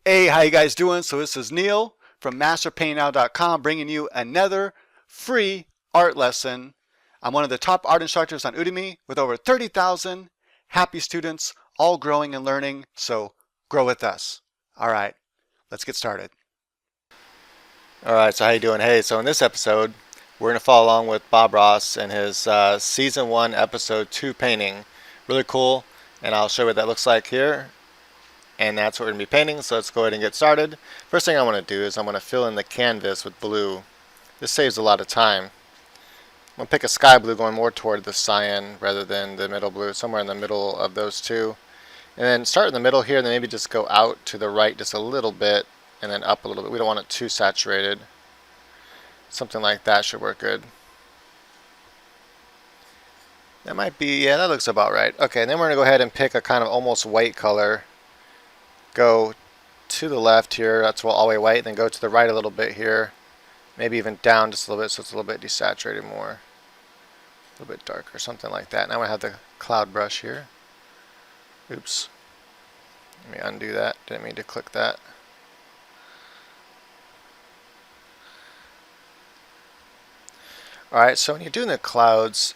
Hey, how you guys doing? So this is Neil from masterpaintnow.com bringing you another free art lesson. I'm one of the top art instructors on Udemy with over 30,000 happy students, all growing and learning. So grow with us. All right, let's get started. Alright, so how you doing? Hey, so in this episode, we're going to follow along with Bob Ross and his Season 1, Episode 2 painting. Really cool, and I'll show you what that looks like here. And that's what we're going to be painting, so let's go ahead and get started. First thing I want to do is I'm going to fill in the canvas with blue. This saves a lot of time. I'm going to pick a sky blue going more toward the cyan rather than the middle blue, somewhere in the middle of those two. And then start in the middle here, and then maybe just go out to the right just a little bit, and then up a little bit. We don't want it too saturated. Something like that should work good. That might be, yeah, that looks about right. Okay, and then we're going to go ahead and pick a kind of almost white color. Go to the left here, that's all the way white, then go to the right a little bit here. Maybe even down just a little bit so it's a little bit desaturated more. A little bit darker, something like that. Now I have the cloud brush here. Oops. Let me undo that. Didn't mean to click that. Alright, so when you're doing the clouds,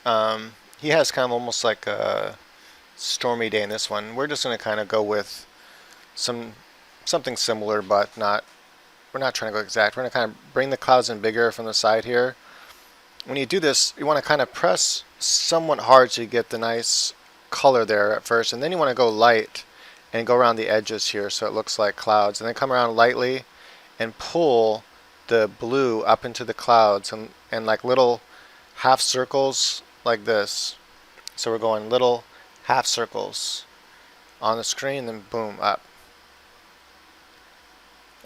he has kind of almost like a stormy day in this one. We're just going to kind of go with something similar, but we're not trying to go exact. We're going to kind of bring the clouds in bigger from the side here. When you do this, you want to kind of press somewhat hard so you get the nice color there at first, and then you want to go light and go around the edges here so it looks like clouds, and then come around lightly and pull the blue up into the clouds and like little half circles like this. So we're going little half circles on the screen, then boom, up.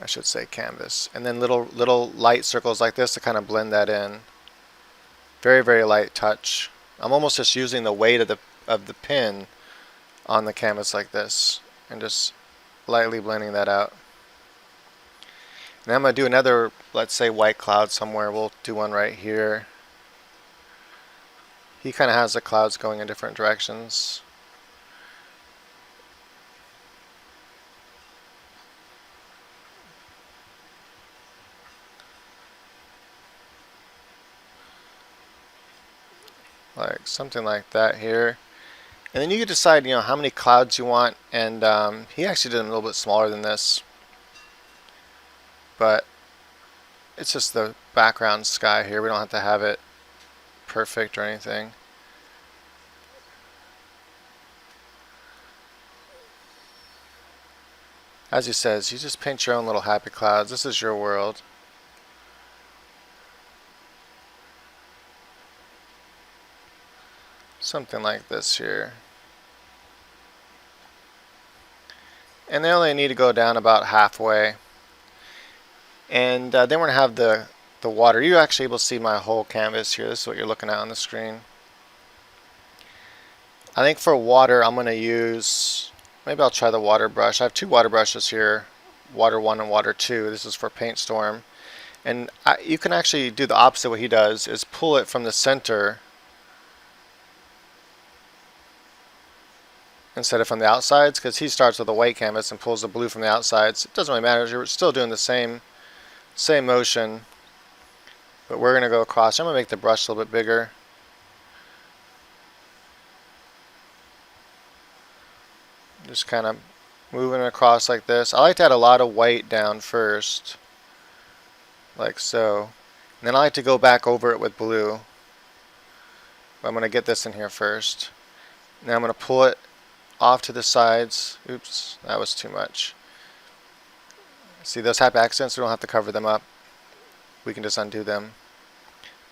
I should say canvas. And then little light circles like this to kind of blend that in. Very, very light touch. I'm almost just using the weight of the pin on the canvas like this and just lightly blending that out. Now I'm going to do another, let's say, white cloud somewhere. We'll do one right here. He kind of has the clouds going in different directions. Like something like that here. And then you can decide, how many clouds you want. And he actually did them a little bit smaller than this. But it's just the background sky here. We don't have to have it perfect or anything. As he says, you just paint your own little happy clouds. This is your world. Something like this here. And they only need to go down about halfway. And then we're going to have the water. You're actually able to see my whole canvas here. This is what you're looking at on the screen. I think for water I'm going to use, maybe I'll try the water brush. I have two water brushes here, water 1 and water 2. This is for PaintStorm. And you can actually do the opposite. What he does is pull it from the center instead of from the outsides, because he starts with a white canvas and pulls the blue from the outsides. It doesn't really matter. You're still doing the same motion, but we're going to go across. I'm going to make the brush a little bit bigger. Just kind of moving across like this. I like to add a lot of white down first, like so. And then I like to go back over it with blue. But I'm going to get this in here first. Now I'm going to pull it off to the sides. Oops, that was too much. See those happy accents? We don't have to cover them up. We can just undo them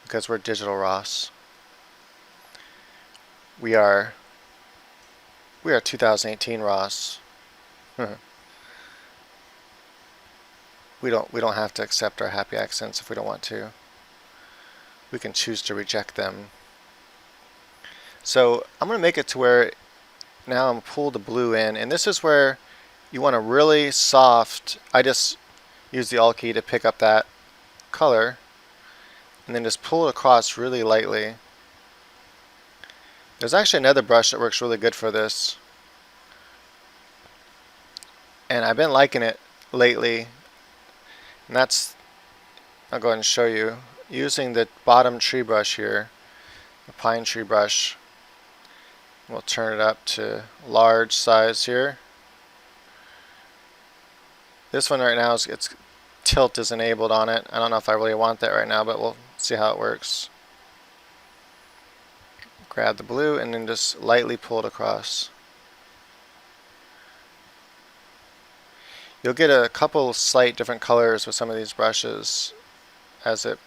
because we're digital Ross. We are 2018 Ross. We don't have to accept our happy accents if we don't want to. We can choose to reject them. So I'm going to make it to where now I'm going to pull the blue in, and this is where you want a really soft, I just use the Alt key to pick up that color and then just pull it across really lightly. There's actually another brush that works really good for this, and I've been liking it lately, and that's, I'll go ahead and show you, using the bottom tree brush here, the pine tree brush. We'll turn it up to large size here. This one right now, its tilt is enabled on it. I don't know if I really want that right now, but we'll see how it works. Grab the blue and then just lightly pull it across. You'll get a couple slight different colors with some of these brushes as it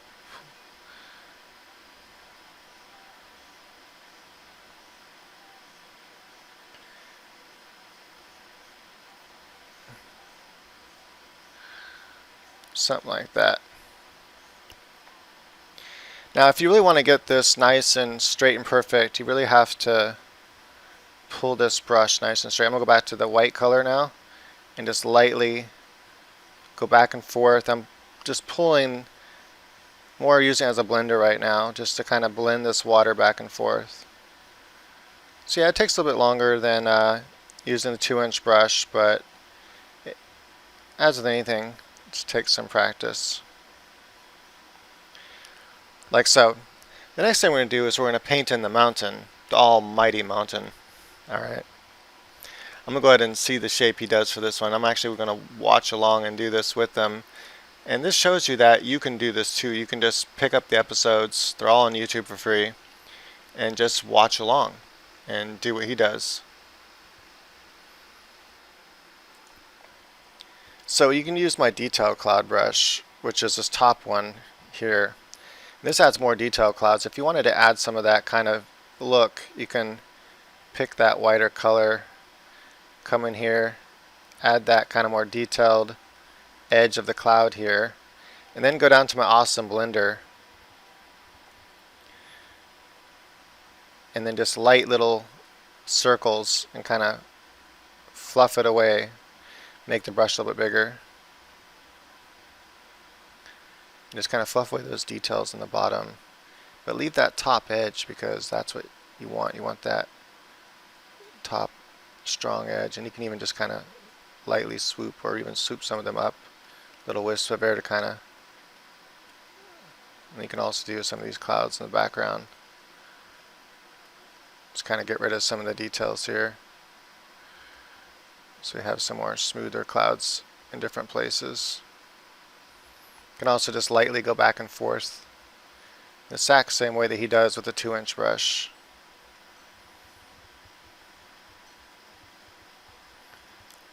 something like that. Now if you really want to get this nice and straight and perfect, you really have to pull this brush nice and straight. I'm going to go back to the white color now and just lightly go back and forth. I'm just pulling, more using it as a blender right now, just to kind of blend this water back and forth. So yeah, it takes a little bit longer than using the 2-inch brush, but as with anything, it just takes some practice. Like so. The next thing we're going to do is we're going to paint in the mountain, the almighty mountain. Alright. I'm going to go ahead and see the shape he does for this one. I'm actually going to watch along and do this with them. And this shows you that you can do this too. You can just pick up the episodes, they're all on YouTube for free, and just watch along and do what he does. So you can use my detail cloud brush, which is this top one here. This adds more detail clouds. If you wanted to add some of that kind of look, you can pick that whiter color, come in here, add that kind of more detailed edge of the cloud here, and then go down to my awesome blender and then just light little circles and kind of fluff it away, make the brush a little bit bigger. Just kind of fluff away those details in the bottom, but leave that top edge because that's what you want. You want that top strong edge, and you can even just kind of lightly swoop or even swoop some of them up, little wisps of air to kind of, and you can also do some of these clouds in the background. Just kind of get rid of some of the details here, so we have some more smoother clouds in different places. You can also just lightly go back and forth the exact same way that he does with the 2-inch brush.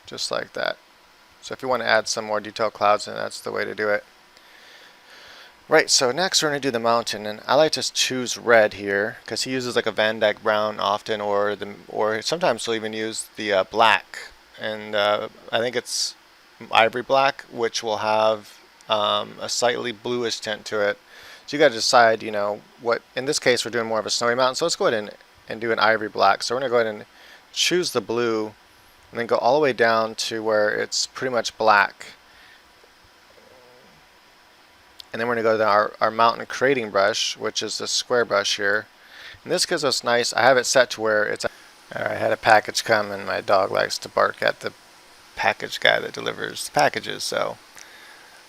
Just like that. So if you want to add some more detailed clouds, then that's the way to do it. Right, so next we're going to do the mountain, and I like to choose red here because he uses like a Van Dyke brown often, or sometimes he'll even use the black, and I think it's ivory black, which will have a slightly bluish tint to it. So you got to decide, you know, what. In this case, we're doing more of a snowy mountain, so let's go ahead and do an ivory black. So we're going to go ahead and choose the blue, and then go all the way down to where it's pretty much black. And then we're going to go to our mountain creating brush, which is this square brush here. And this gives us nice, I have it set to where it's, I had a package come, and my dog likes to bark at the package guy that delivers packages. So,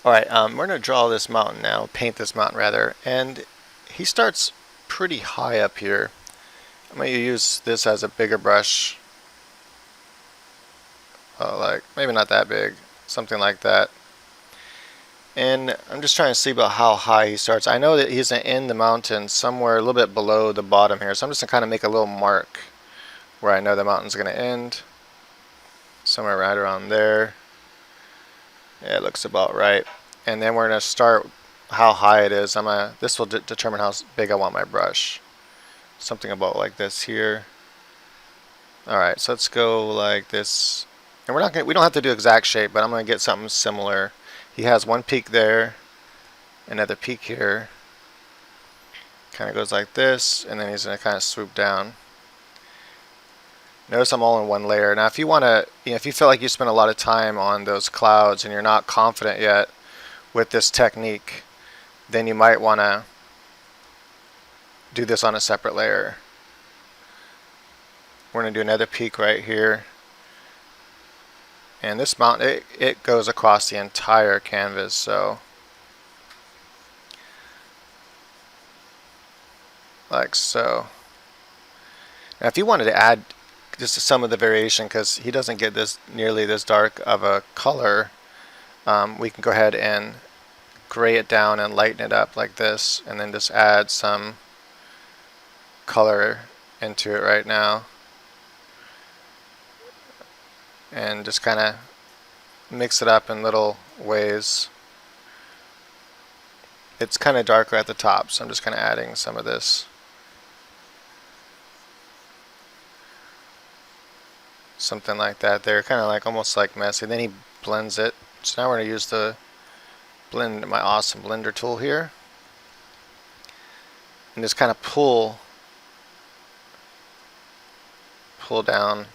alright, we're going to draw this mountain now, paint this mountain rather, and he starts pretty high up here. I'm going to use this as a bigger brush, like maybe not that big, something like that. And I'm just trying to see about how high he starts. I know that he's in the mountain somewhere a little bit below the bottom here, so I'm just going to kind of make a little mark where I know the mountain's going to end. Somewhere right around there. Yeah, it looks about right. And then we're going to start how high it is. This will determine how big I want my brush. Something about like this here. Alright, so let's go like this. And we don't have to do exact shape, but I'm going to get something similar. He has one peak there, another peak here. Kind of goes like this, and then he's going to kind of swoop down. Notice I'm all in one layer. Now if you want to, if you feel like you spend a lot of time on those clouds and you're not confident yet with this technique, then you might want to do this on a separate layer. We're going to do another peak right here. And this mountain, it goes across the entire canvas, so like so. Now if you wanted to add just some of the variation, because he doesn't get this nearly this dark of a color, we can go ahead and gray it down and lighten it up like this, and then just add some color into it right now, and just kind of mix it up in little ways. It's kind of darker at the top, so I'm just kind of adding some of this. Something like that there, kind of like almost like messy. Then he blends it. So now we're going to use the blend, my awesome blender tool here, and just kind of pull down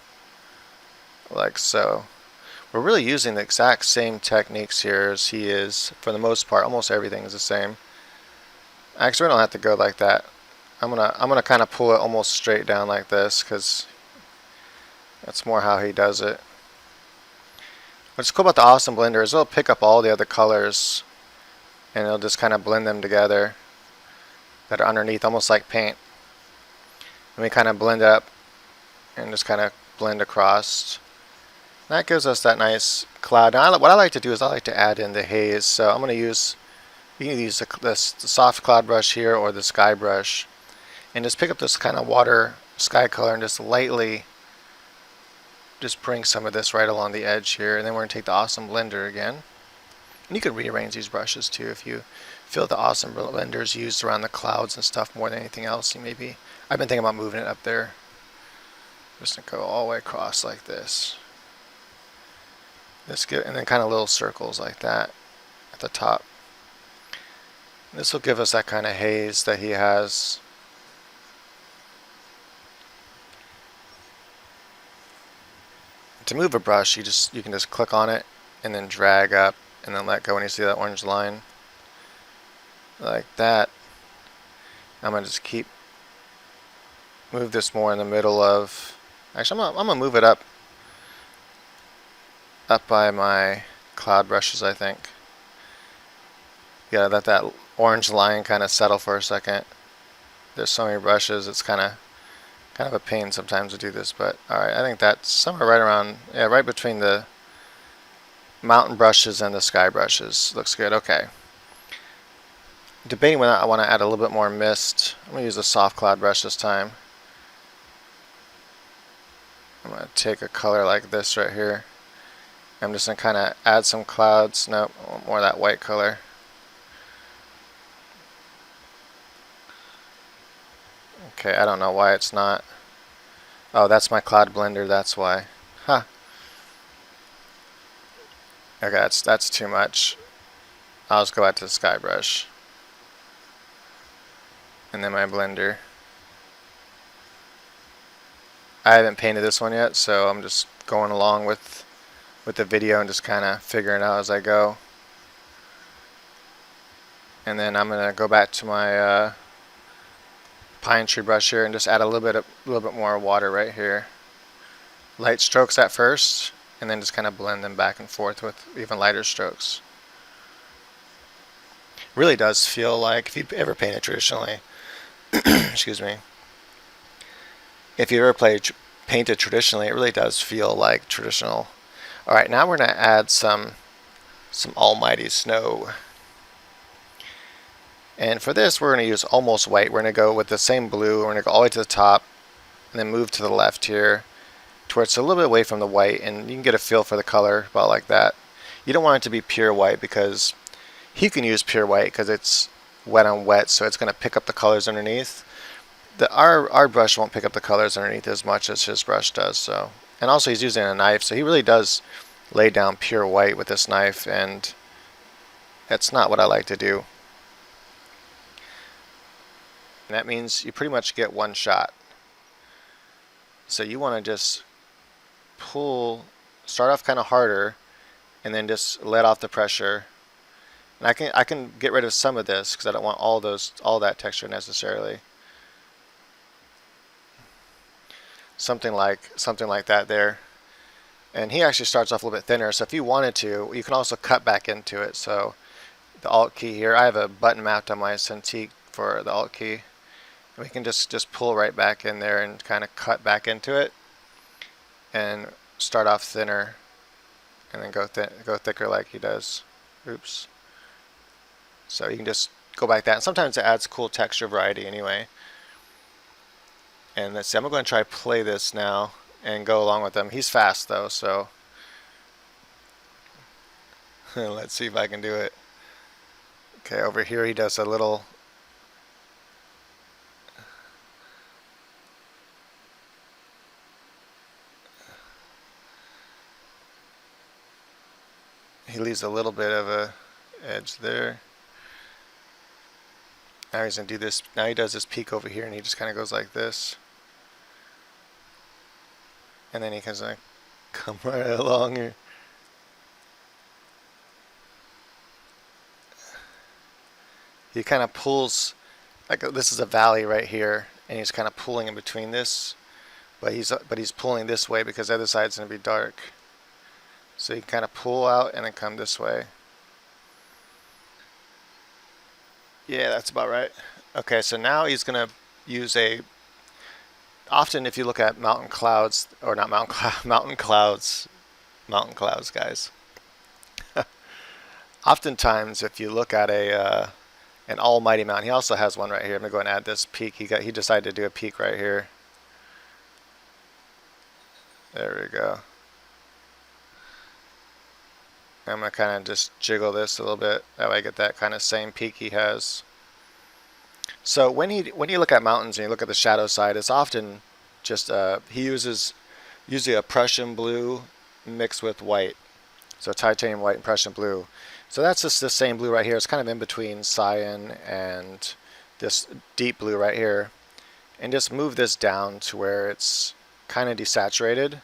like so. We're really using the exact same techniques here as he is for the most part. Almost everything is the same. Actually, we don't have to go like that. I'm gonna kind of pull it almost straight down like this, because that's more how he does it. What's cool about the awesome blender is it'll pick up all the other colors and it'll just kind of blend them together that are underneath, almost like paint. And we kind of blend it up and just kind of blend across. That gives us that nice cloud. Now, what I like to do is I like to add in the haze. So I'm going to use, you can use the soft cloud brush here or the sky brush, and just pick up this kind of water sky color and just lightly just bring some of this right along the edge here. And then we're going to take the awesome blender again. And you can rearrange these brushes too if you feel the awesome blender is used around the clouds and stuff more than anything else. You maybe, I've been thinking about moving it up there. Just going to go all the way across like this. And then kind of little circles like that at the top. This will give us that kind of haze that he has. To move a brush, you can just click on it and then drag up and then let go when you see that orange line like that. I'm gonna just move this more in the middle of. Actually, I'm gonna move it up by my cloud brushes, I think. You gotta let that orange line kind of settle for a second. There's so many brushes, it's kind of a pain sometimes to do this, but alright, I think that's somewhere right around, yeah, right between the mountain brushes and the sky brushes. Looks good. Okay. Debating whether I want to add a little bit more mist. I'm going to use a soft cloud brush this time. I'm going to take a color like this right here. I'm just going to kind of add some clouds. Nope, I want more of that white color. Okay, I don't know why it's not. Oh, that's my cloud blender, that's why. Huh. Okay, that's too much. I'll just go back to the sky brush. And then my blender. I haven't painted this one yet, so I'm just going along with the video and just kind of figuring it out as I go. And then I'm gonna go back to my pine tree brush here and just add a little bit more water right here. Light strokes at first, and then just kind of blend them back and forth with even lighter strokes. Really does feel like, if you've ever painted traditionally, excuse me, if you ever painted traditionally, it really does feel like traditional. Alright, now we're going to add some almighty snow. And for this, we're going to use almost white. We're going to go with the same blue. We're going to go all the way to the top and then move to the left here to where it's a little bit away from the white, and you can get a feel for the color about like that. You don't want it to be pure white, because he can use pure white because it's wet on wet, so it's going to pick up the colors underneath. Our brush won't pick up the colors underneath as much as his brush does. So, and also he's using a knife, so he really does lay down pure white with this knife, and that's not what I like to do. And that means you pretty much get one shot. So you want to just start off kind of harder, and then just let off the pressure. And I can get rid of some of this because I don't want all that texture necessarily. Something like that there. And he actually starts off a little bit thinner, so if you wanted to, you can also cut back into it. So the Alt key here, I have a button mapped on my Cintiq for the Alt key. And we can just pull right back in there and kind of cut back into it and start off thinner and then go thicker like he does. Oops. So you can just go back that. And sometimes it adds cool texture variety anyway. And let's see, I'm going to try to play this now and go along with him. He's fast though, so let's see if I can do it. Okay, over here he does a little he leaves a little bit of a edge there. Now he's going to do this. Now he does this peak over here and he just kind of goes like this. And then he can like come right along here. He kind of pulls, like this is a valley right here, and he's kind of pulling in between this, but he's pulling this way because the other side's going to be dark. So you can kind of pull out and then come this way. Yeah, that's about right. Okay, so now he's going to use a. Often, if you look at mountain clouds, or not mountain clouds, guys. Oftentimes, if you look at an almighty mountain, he also has one right here. I'm gonna go and add this peak. He decided to do a peak right here. There we go. I'm gonna kind of just jiggle this a little bit. That way I get that kind of same peak he has. So when you look at mountains and you look at the shadow side, it's often just he uses usually a Prussian blue mixed with white. So titanium white and Prussian blue. So that's just the same blue right here. It's kind of in between cyan and this deep blue right here. And just move this down to where it's kind of desaturated.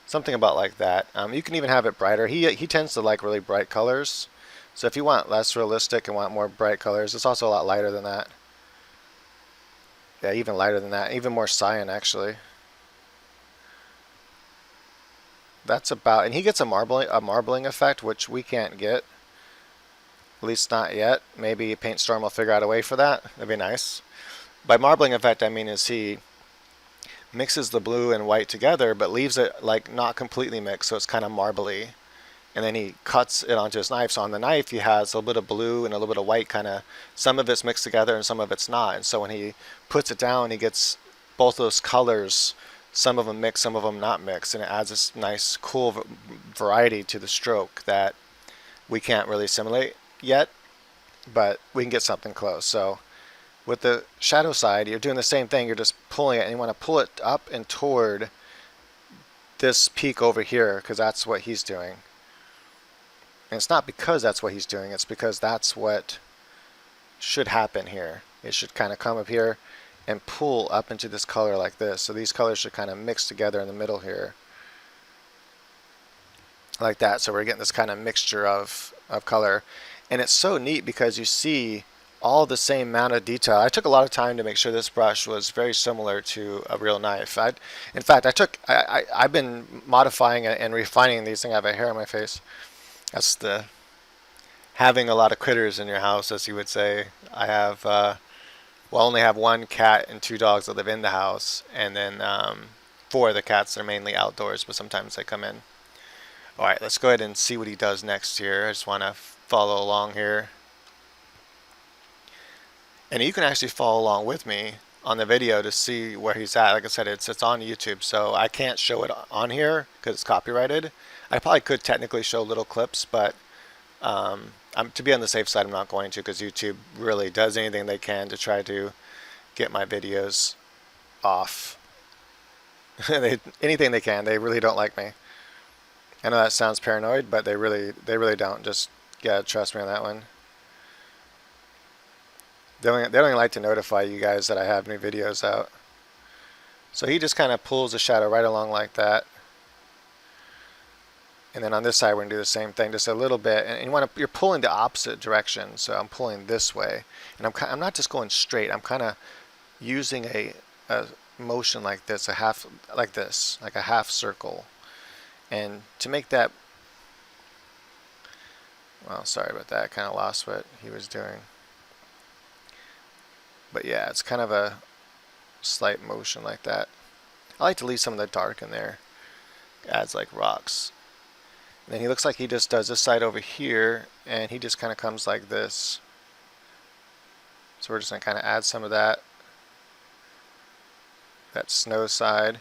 Something about like that. You can even have it brighter. He tends to like really bright colors. So if you want less realistic and want more bright colors, it's also a lot lighter than that. Yeah, even lighter than that. Even more cyan, actually. That's about, and he gets a marbling effect, which we can't get. At least not yet. Maybe PaintStorm will figure out a way for that. That'd be nice. By marbling effect, I mean is he mixes the blue and white together, but leaves it like not completely mixed, so it's kind of marbly. And then he cuts it onto his knife. So on the knife, he has a little bit of blue and a little bit of white, kind of. Some of it's mixed together and some of it's not. And so when he puts it down, he gets both those colors. Some of them mixed, some of them not mixed, and it adds this nice, cool variety to the stroke that we can't really simulate yet, but we can get something close. So with the shadow side, you're doing the same thing. You're just pulling it, and you want to pull it up and toward this peak over here, because that's what he's doing. And it's not because that's what he's doing, it's because that's what should happen here. It should kind of come up here and pull up into this color like this. So these colors should kind of mix together in the middle here. Like that. So we're getting this kind of mixture of color. And it's so neat because you see all the same amount of detail. I took a lot of time to make sure this brush was very similar to a real knife. In fact, I've been modifying and refining these things. I have a hair on my face. That's the having a lot of critters in your house, as you would say. I have, only have one cat and 2 dogs that live in the house, and then 4 of the cats are mainly outdoors, but sometimes they come in. All right, let's go ahead and see what he does next here. I just want to follow along here. And you can actually follow along with me on the video to see where he's at. Like I said, it's on YouTube, so I can't show it on here because it's copyrighted. I probably could technically show little clips, but to be on the safe side, I'm not going to, because YouTube really does anything they can to try to get my videos off. Anything they can. They really don't like me. I know that sounds paranoid, but they really don't. Just trust me on that one. They only like to notify you guys that I have new videos out. So he just kind of pulls the shadow right along like that. And then on this side, we're going to do the same thing, just a little bit. And you're pulling the opposite direction. So I'm pulling this way. And I'm not just going straight. I'm kind of using a motion like this, like a half circle. And to make that, well, sorry about that, I kind of lost what he was doing. But yeah, it's kind of a slight motion like that. I like to leave some of the dark in there. Adds like rocks. And then he looks like he just does this side over here, and he just kind of comes like this. So we're just going to kind of add some of that snow side.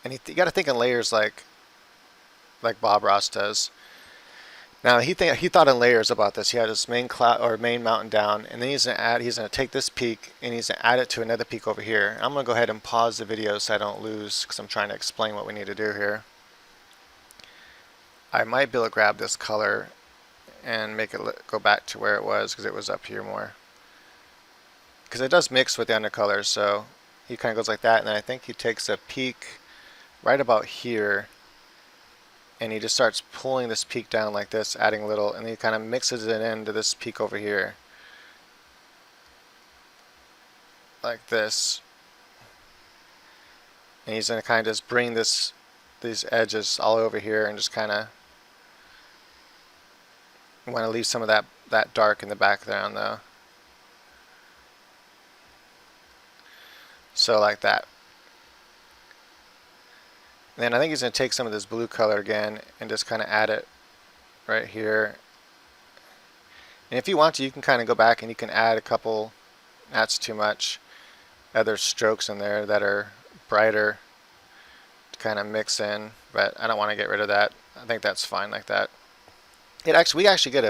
And you got to think in layers like Bob Ross does. Now he thought in layers about this. He had his main cloud or main mountain down, and then he's going to take this peak and he's going to add it to another peak over here. I'm going to go ahead and pause the video so I don't lose, because I'm trying to explain what we need to do here. I might be able to grab this color and make it go back to where it was, because it was up here more. Because it does mix with the undercolors, so he kind of goes like that, and then I think he takes a peak right about here, and he just starts pulling this peak down like this, adding a little, and he kind of mixes it into this peak over here. Like this. And he's going to kind of just bring these edges all over here, and just kind of want to leave some of that dark in the background though. So like that. And then I think he's going to take some of this blue color again and just kind of add it right here. And if you want to, you can kind of go back and you can add a couple, that's too much, other strokes in there that are brighter to kind of mix in, but I don't want to get rid of that. I think that's fine like that. We actually get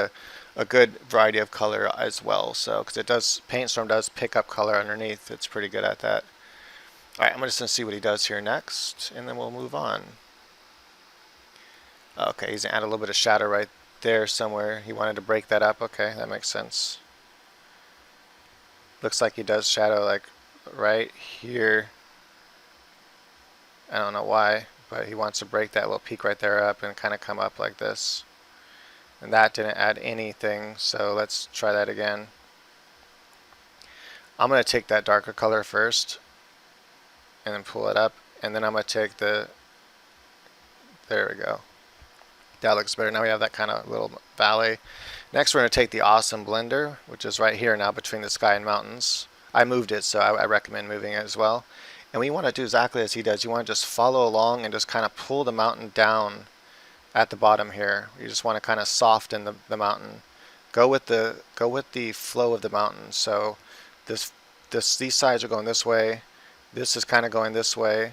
a good variety of color as well, so because PaintStorm does pick up color underneath. It's pretty good at that. Alright, I'm just going to see what he does here next, and then we'll move on. Okay, he's going to add a little bit of shadow right there somewhere. He wanted to break that up. Okay, that makes sense. Looks like he does shadow like right here. I don't know why, but he wants to break that little peak right there up and kind of come up like this. And that didn't add anything, so let's try that again. I'm going to take that darker color first and then pull it up, and then I'm going to take there we go. That looks better. Now we have that kind of little valley. Next we're going to take the awesome blender, which is right here now between the sky and mountains. I moved it, so I recommend moving it as well. And what you want to do exactly as he does, you want to just follow along and just kind of pull the mountain down at the bottom here. You just want to kind of soften the mountain. Go with the flow of the mountain. So these sides are going this way. This is kind of going this way.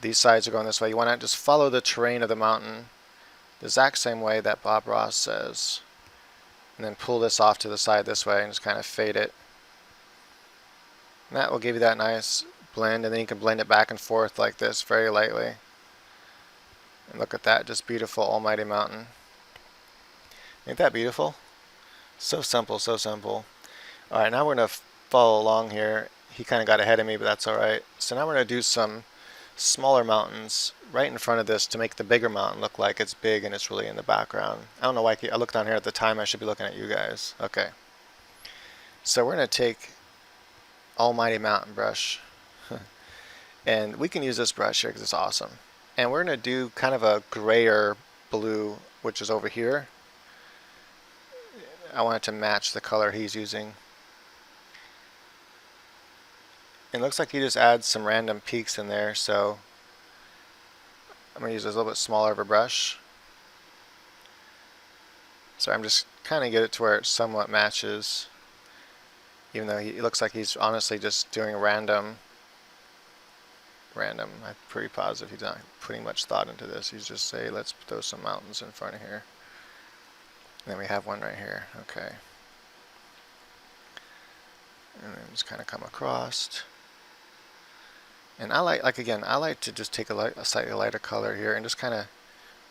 These sides are going this way. You want to just follow the terrain of the mountain the exact same way that Bob Ross says. And then pull this off to the side this way and just kind of fade it. And that will give you that nice blend, and then you can blend it back and forth like this very lightly. And look at that, just beautiful almighty mountain. Ain't that beautiful? So simple, so simple. Alright, now we're going to follow along here. He kind of got ahead of me, but that's alright. So now we're going to do some smaller mountains right in front of this to make the bigger mountain look like it's big and it's really in the background. I don't know why I looked down here at the time. I should be looking at you guys. Okay. So we're going to take Almighty Mountain Brush. And we can use this brush here because it's awesome. And we're going to do kind of a grayer blue, which is over here. I want it to match the color he's using. It looks like he just adds some random peaks in there, so I'm going to use a little bit smaller of a brush. So I'm just kind of get it to where it somewhat matches, even though it looks like he's honestly just doing random. I'm pretty positive he's not putting much thought into this. He's just saying, let's throw some mountains in front of here. And then we have one right here. Okay. And then just kind of come across. And I like to just take a slightly lighter color here and just kind of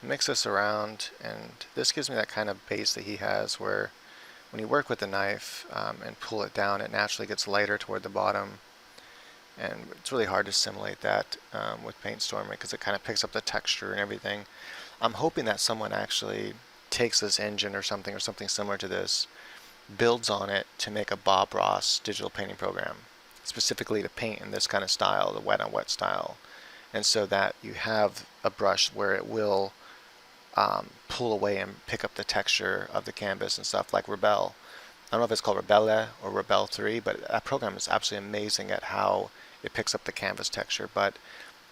mix this around, and this gives me that kind of base that he has where when you work with the knife and pull it down, it naturally gets lighter toward the bottom, and it's really hard to simulate that with PaintStorm because it kind of picks up the texture and everything. I'm hoping that someone actually takes this engine or something similar to this, builds on it to make a Bob Ross digital painting program, specifically to paint in this kind of style, the wet on wet style, and so that you have a brush where it will pull away and pick up the texture of the canvas and stuff, like Rebel. I don't know if it's called Rebelle or Rebel 3, but that program is absolutely amazing at how it picks up the canvas texture, but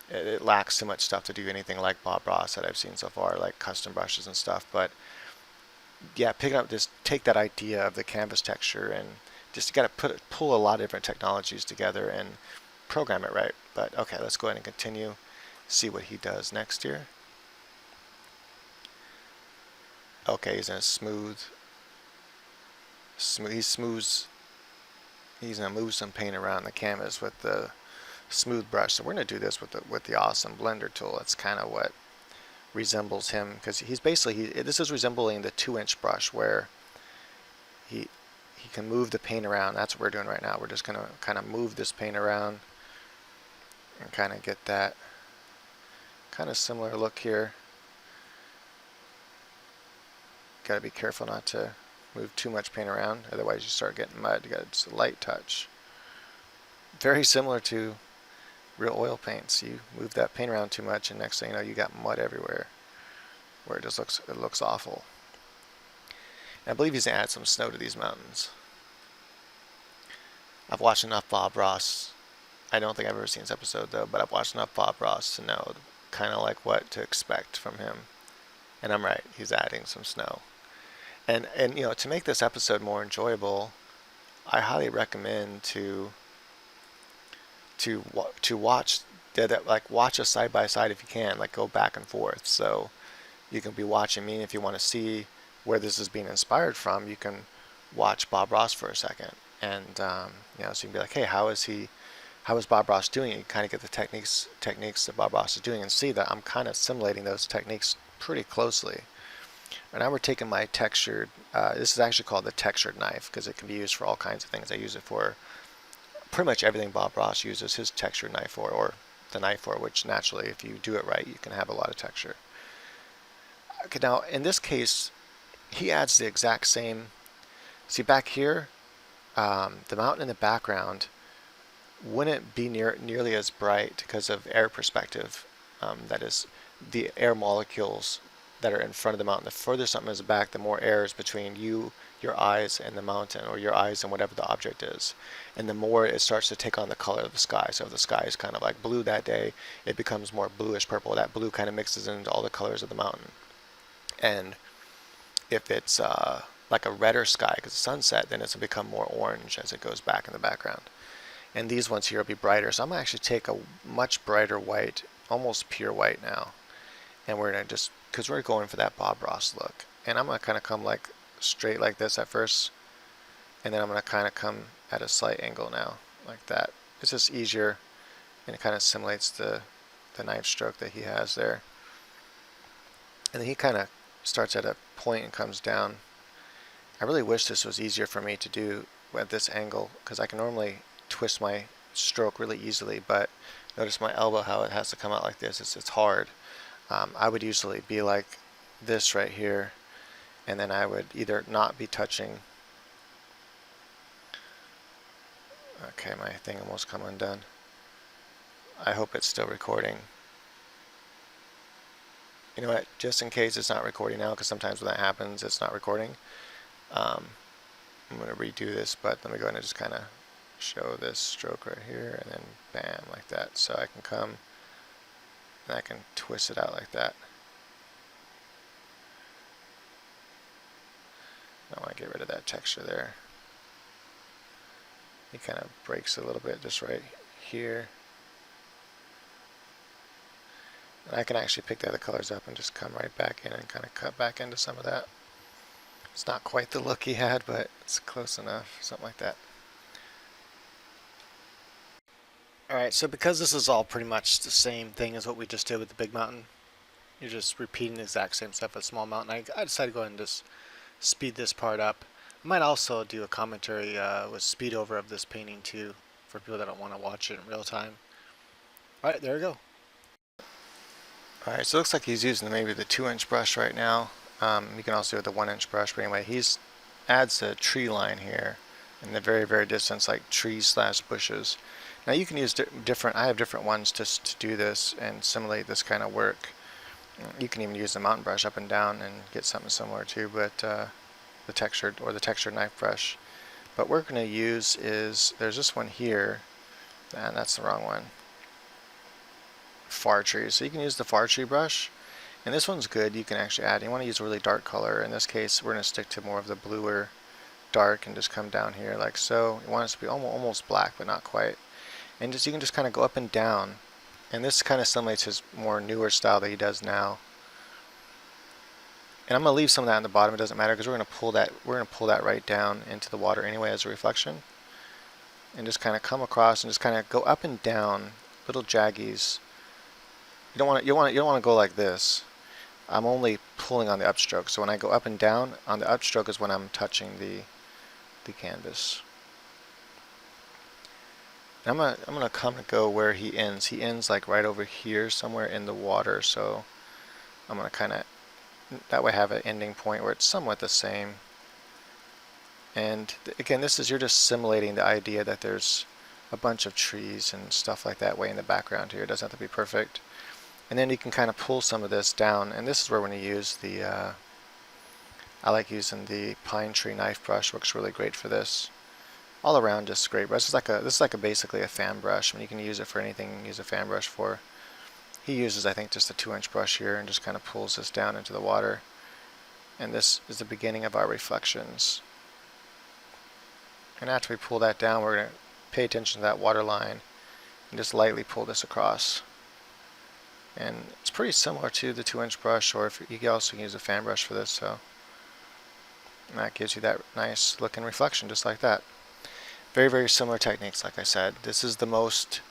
it lacks too much stuff to do anything like Bob Ross that I've seen so far, like custom brushes and stuff. But yeah, pick up, just take that idea of the canvas texture and just got to pull a lot of different technologies together and program it right. But okay, let's go ahead and continue, see what he does next here. Okay, he's in a smooth, he's gonna move some paint around the canvas with the smooth brush. So we're gonna do this with the awesome blender tool. That's kind of what resembles him, because he's basically, this is resembling the 2-inch brush where he can move the paint around. That's what we're doing right now. We're just gonna kind of move this paint around and kind of get that kind of similar look here. Got to be careful not to move too much paint around, otherwise you start getting mud. You got just a light touch. Very similar to real oil paints. You move that paint around too much, and next thing you know, you got mud everywhere, where it just looks awful. And I believe he's gonna add some snow to these mountains. I've watched enough Bob Ross. I don't think I've ever seen this episode though, but I've watched enough Bob Ross to know kind of like what to expect from him. And I'm right, he's adding some snow. And you know, to make this episode more enjoyable, I highly recommend to watch watch a side by side if you can, like go back and forth. So you can be watching me, and if you want to see where this is being inspired from, you can watch Bob Ross for a second, and you know, so you can be like, hey, how is Bob Ross doing it? You kind of get the techniques that Bob Ross is doing, and see that I'm kind of simulating those techniques pretty closely. And now we're taking my textured, this is actually called the textured knife, because it can be used for all kinds of things. I use it for pretty much everything Bob Ross uses his textured knife for, or the knife for, which naturally, if you do it right, you can have a lot of texture. Okay, now in this case, he adds the exact same, see back here, the mountain in the background wouldn't be nearly as bright because of air perspective. That is, the air molecules that are in front of the mountain. The further something is back, the more air is between you, your eyes, and the mountain, or your eyes and whatever the object is. And the more it starts to take on the color of the sky. So if the sky is kind of like blue that day, it becomes more bluish purple. That blue kind of mixes into all the colors of the mountain. And if it's like a redder sky because it's sunset, then it's going to become more orange as it goes back in the background. And these ones here will be brighter. So I'm going to actually take a much brighter white, almost pure white now. And we're going to just, because we're going for that Bob Ross look. And I'm going to kind of come like straight like this at first. And then I'm going to kind of come at a slight angle now, like that. It's just easier, and it kind of simulates the knife stroke that he has there. And then he kind of starts at a point and comes down. I really wish this was easier for me to do at this angle, because I can normally twist my stroke really easily, but notice my elbow, how it has to come out like this. It's hard. I would usually be like this right here, and then I would either not be touching. Okay, my thing almost come undone. I hope it's still recording. You know what, just in case it's not recording now, because sometimes when that happens it's not recording, I'm going to redo this, but let me go ahead and just kind of show this stroke right here, and then bam, like that. So I can come and I can twist it out like that. I want to get rid of that texture there. It kind of breaks a little bit just right here. And I can actually pick the other colors up and just come right back in and kind of cut back into some of that. It's not quite the look he had, but it's close enough, something like that. Alright, so because this is all pretty much the same thing as what we just did with the big mountain, you're just repeating the exact same stuff with small mountain, I decided to go ahead and just speed this part up. I might also do a commentary with speed over of this painting too, for people that don't want to watch it in real time. Alright, there we go. Alright, so it looks like he's using maybe the 2-inch brush right now. You can also do it with the 1-inch brush, but anyway, he's adds a tree line here in the very, very distance, like trees / bushes. Now you can use different, I have different ones to do this and simulate this kind of work. You can even use the mountain brush up and down and get something similar too, but the textured knife brush. But what we're going to use is, there's this one here, and that's the wrong one. Far tree. So you can use the far tree brush, and this one's good. You can actually add, you want to use a really dark color. In this case, we're going to stick to more of the bluer dark and just come down here like so. You want it to be almost black, but not quite. And just you can just kind of go up and down, and this kind of simulates his more newer style that he does now. And I'm going to leave some of that on the bottom. It doesn't matter because we're going to pull that right down into the water anyway as a reflection. And just kind of come across and just kind of go up and down, little jaggies. You don't want to go like this. I'm only pulling on the upstroke. So when I go up and down on the upstroke is when I'm touching the canvas. And I'm gonna come and go where he ends. He ends like right over here somewhere in the water. So I'm gonna kind of that way have an ending point where it's somewhat the same. And again, you're just simulating the idea that there's a bunch of trees and stuff like that way in the background here. It doesn't have to be perfect. And then you can kind of pull some of this down, and this is where we're going to use the I like using the pine tree knife brush. Works really great for this. All around, just great brush. This is like basically a fan brush. I mean, you can use it for anything you can use a fan brush for. He uses, I think, just a 2-inch brush here and just kind of pulls this down into the water. And this is the beginning of our reflections. And after we pull that down, we're going to pay attention to that water line and just lightly pull this across. And it's pretty similar to the 2-inch brush, or if you also can use a fan brush for this. So and that gives you that nice looking reflection, just like that. Very, very similar techniques, like I said. This is the most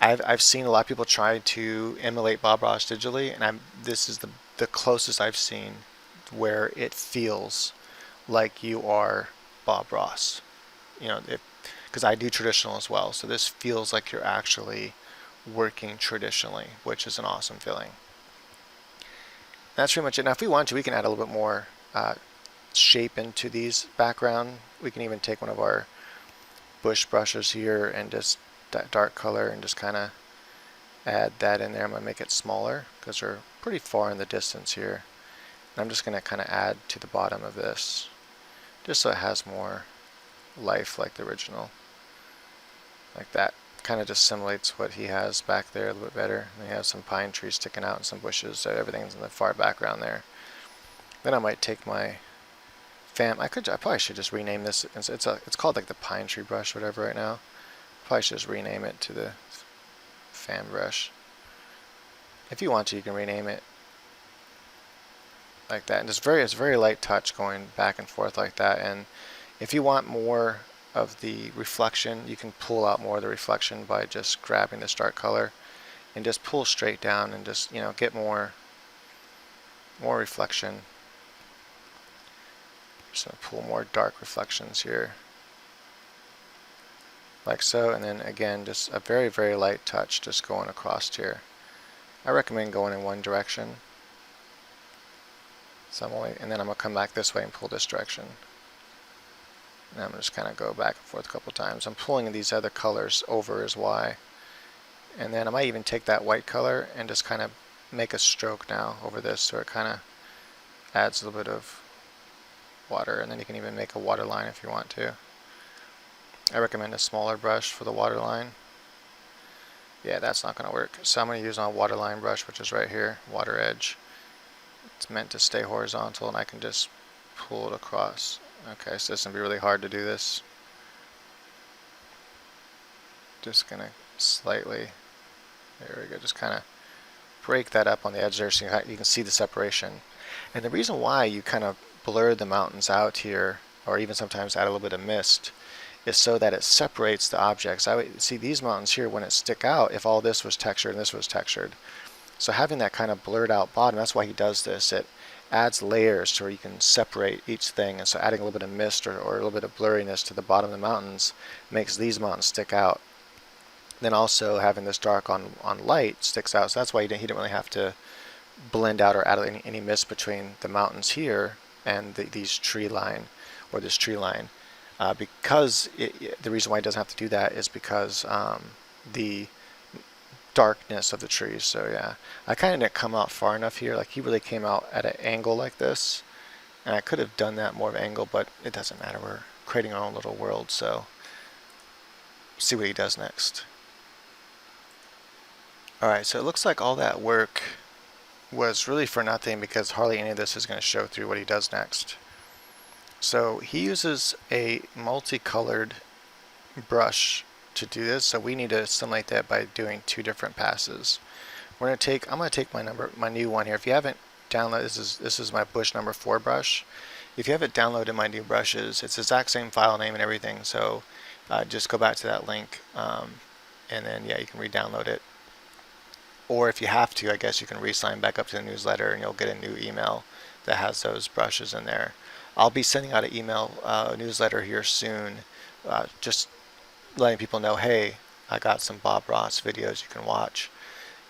I've seen a lot of people try to emulate Bob Ross digitally, and this is the closest I've seen where it feels like you are Bob Ross. You know, because I do traditional as well, so this feels like you're actually working traditionally, which is an awesome feeling. That's pretty much it. Now, if we want to, we can add a little bit more shape into these background. We can even take one of our bush brushes here and just that dark color and just kind of add that in there. I'm going to make it smaller because we're pretty far in the distance here. And I'm just going to kind of add to the bottom of this just so it has more life like the original. Like that. Kind of just simulates what he has back there a little bit better. And he has some pine trees sticking out and some bushes, so everything's in the far background there. Then I might take my I probably should just rename this. It's called like the pine tree brush or whatever right now. Probably should just rename it to the fan brush. If you want to, you can rename it like that. And it's very light touch going back and forth like that. And if you want more of the reflection, you can pull out more of the reflection by just grabbing this dark color and just pull straight down and just, you know, get more reflection. Just going to pull more dark reflections here, like so, and then again just a very light touch just going across here. I recommend going in one direction. So and then I'm going to come back this way and pull this direction. And I'm just kind of go back and forth a couple times. I'm pulling these other colors over as Y. And then I might even take that white color and just kind of make a stroke now over this so it kind of adds a little bit of water. And then you can even make a water line if you want to. I recommend a smaller brush for the water line. Yeah, that's not going to work. So I'm going to use my water line brush, which is right here, water edge. It's meant to stay horizontal, and I can just pull it across. Okay, so it's going to be really hard to do this. Just going to slightly, there we go, just kind of break that up on the edge there so you can see the separation. And the reason why you kind of blur the mountains out here, or even sometimes add a little bit of mist, is so that it separates the objects. I would see these mountains here when it stick out if all this was textured and this was textured. So having that kind of blurred out bottom, that's why he does this. It adds layers to where you can separate each thing, and so adding a little bit of mist or a little bit of blurriness to the bottom of the mountains makes these mountains stick out. Then also having this dark on light sticks out, so that's why he didn't really have to blend out or add any mist between the mountains here and these tree line, or this tree line. because the reason why he doesn't have to do that is because the darkness of the trees. So yeah, I kind of didn't come out far enough here. Like he really came out at an angle like this, and I could have done that more of an angle, but it doesn't matter. We're creating our own little world, so see what he does next. Alright, so it looks like all that work was really for nothing because hardly any of this is going to show through what he does next. So he uses a multicolored brush to do this, so we need to simulate that by doing 2 different passes. I'm going to take my new one here. If you haven't downloaded, this is my bush number 4 brush. If you haven't downloaded my new brushes, it's the exact same file name and everything, so just go back to that link and then yeah, you can re-download it. Or if you have to, I guess you can re-sign back up to the newsletter and you'll get a new email that has those brushes in there. I'll be sending out an email newsletter here soon, just letting people know, hey, I got some Bob Ross videos you can watch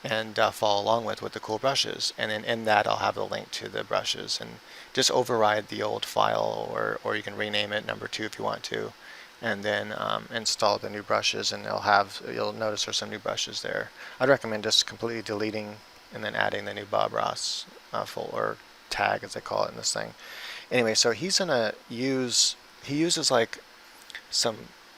and follow along with the cool brushes. And then in that I'll have a link to the brushes, and just override the old file, or you can rename it number 2 if you want to, and then install the new brushes, and you'll notice there's some new brushes there. I'd recommend just completely deleting and then adding the new Bob Ross full, or tag as they call it in this thing. Anyway, so he uses like some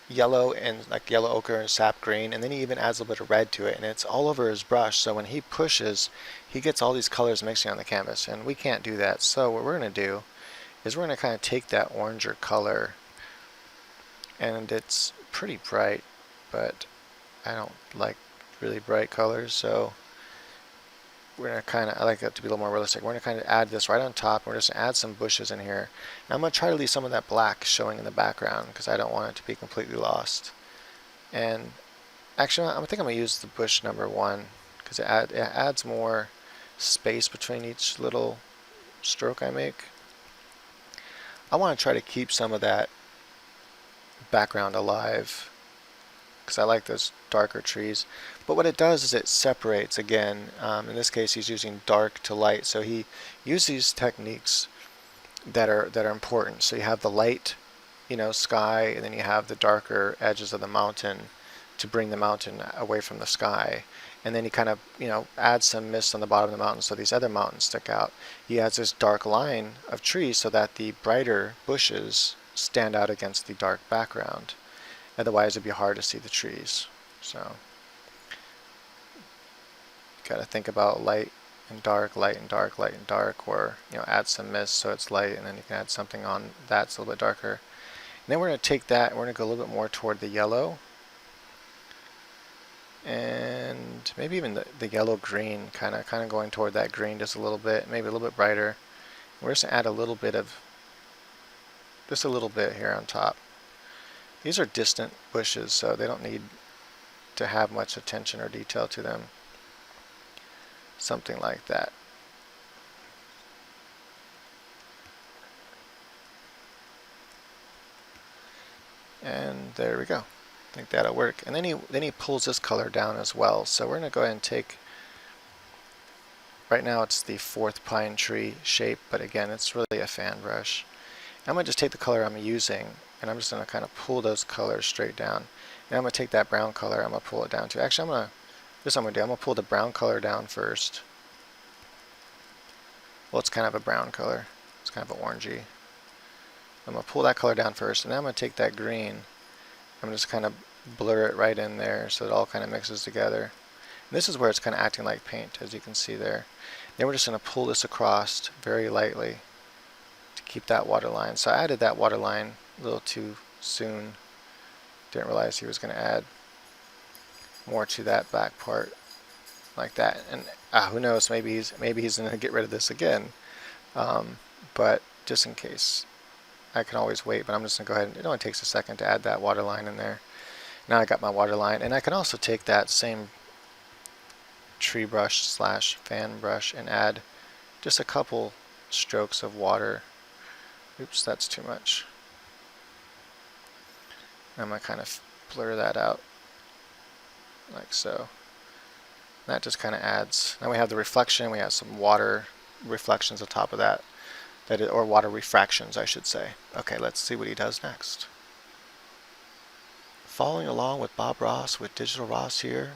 yellow and like yellow ochre and sap green, and then he even adds a little bit of red to it, and it's all over his brush, so when he pushes he gets all these colors mixing on the canvas, and we can't do that. So what we're going to do is we're going to kind of take that oranger color, and it's pretty bright, but I don't like really bright colors, so we're going to kind of, I like it to be a little more realistic. We're going to kind of add this right on top. We're just going to add some bushes in here. And I'm going to try to leave some of that black showing in the background because I don't want it to be completely lost. And actually, I think I'm going to use the bush number 1 because it adds more space between each little stroke I make. I want to try to keep some of that background alive because I like those darker trees. But what it does is it separates again. In this case, he's using dark to light, so he uses these techniques that are important. So you have the light, sky, and then you have the darker edges of the mountain to bring the mountain away from the sky. And then he kind of, adds some mist on the bottom of the mountain so these other mountains stick out. He adds this dark line of trees so that the brighter bushes stand out against the dark background. Otherwise it'd be hard to see the trees. So got to think about light and dark, light and dark, light and dark, or add some mist so it's light, and then you can add something on that's a little bit darker. And then we're going to take that and we're going to go a little bit more toward the yellow, and maybe even the yellow green, kind of going toward that green just a little bit, maybe a little bit brighter. And we're just going to add a little bit here on top. These are distant bushes, so they don't need to have much attention or detail to them. Something like that. And there we go. I think that'll work. And then he pulls this color down as well. So we're going to go ahead and take, right now it's the 4th pine tree shape, but again it's really a fan brush. I'm going to just take the color I'm using, and I'm just going to kind of pull those colors straight down. And I'm going to take that brown color, I'm going to pull it down too. Actually, I'm going to pull the brown color down first. Well, it's kind of a brown color. It's kind of an orangey. I'm going to pull that color down first, and then I'm going to take that green. I'm just kind of blur it right in there so it all kind of mixes together. And this is where it's kind of acting like paint, as you can see there. Then we're just going to pull this across very lightly to keep that water line. So I added that water line a little too soon. Didn't realize he was going to add more to that back part like that. And who knows, maybe he's going to get rid of this again. But just in case, I can always wait, but I'm just going to go ahead. It only takes a second to add that water line in there. Now I got my water line, and I can also take that same tree brush / fan brush and add just a couple strokes of water. Oops, that's too much. I'm going to kind of blur that out like so. That just kind of adds. Now we have the reflection, we have some water reflections on top of that, or water refractions I should say. Okay, let's see what he does next. following along with Bob Ross with Digital Ross here,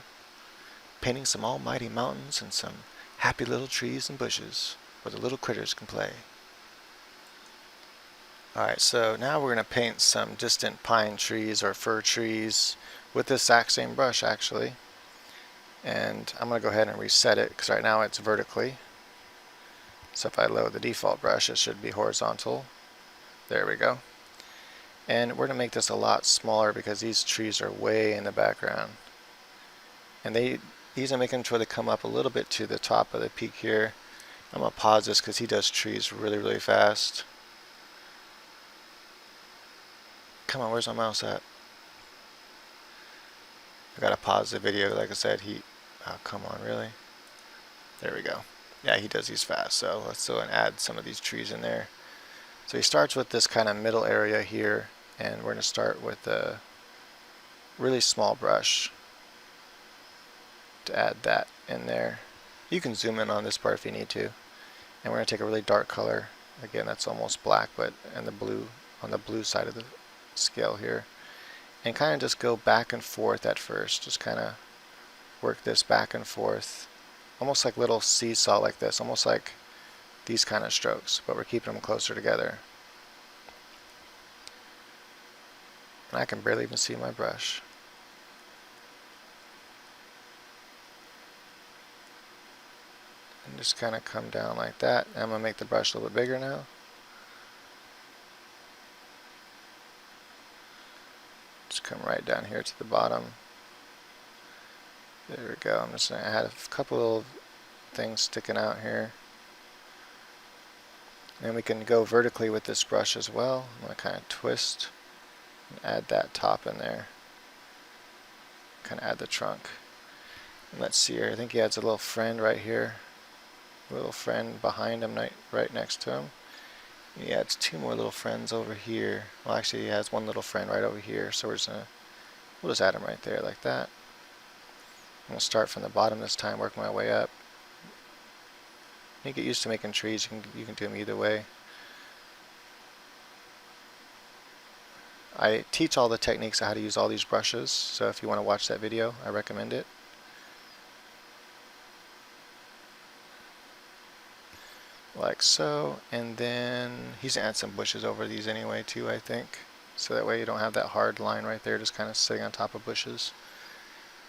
painting some almighty mountains and some happy little trees and bushes where the little critters can play. Alright, so now we're going to paint some distant pine trees or fir trees with this exact same brush actually. And I'm going to go ahead and reset it because right now it's vertically. So if I load the default brush, it should be horizontal. There we go. And we're going to make this a lot smaller because these trees are way in the background. And these are making sure they come up a little bit to the top of the peak here. I'm going to pause this because he does trees really, really fast. Come on, where's my mouse at? I gotta pause the video, like I said, oh come on, really? There we go. Yeah, he does these fast, so let's go and add some of these trees in there. So he starts with this kind of middle area here, and we're gonna start with a really small brush to add that in there. You can zoom in on this part if you need to. And we're gonna take a really dark color. Again, that's almost black, but in the blue, on the blue side of the scale here, and kind of just go back and forth at first. Just kind of work this back and forth, almost like little seesaw like this, almost like these kind of strokes, but we're keeping them closer together. And I can barely even see my brush. And just kind of come down like that. And I'm going to make the brush a little bit bigger now. Just come right down here to the bottom. There we go. I'm just going to add a couple little things sticking out here. And we can go vertically with this brush as well. I'm going to kind of twist and add that top in there. Kind of add the trunk. And let's see here. I think he adds a little friend right here. A little friend behind him, right next to him. He adds two more little friends over here. Well, actually, he has one little friend right over here. So we'll just add him right there like that. I'm going to start from the bottom this time, work my way up. You get used to making trees. You can do them either way. I teach all the techniques of how to use all these brushes. So if you want to watch that video, I recommend it. Like so, and then he's gonna add some bushes over these anyway too, I think, so that way you don't have that hard line right there just kind of sitting on top of bushes.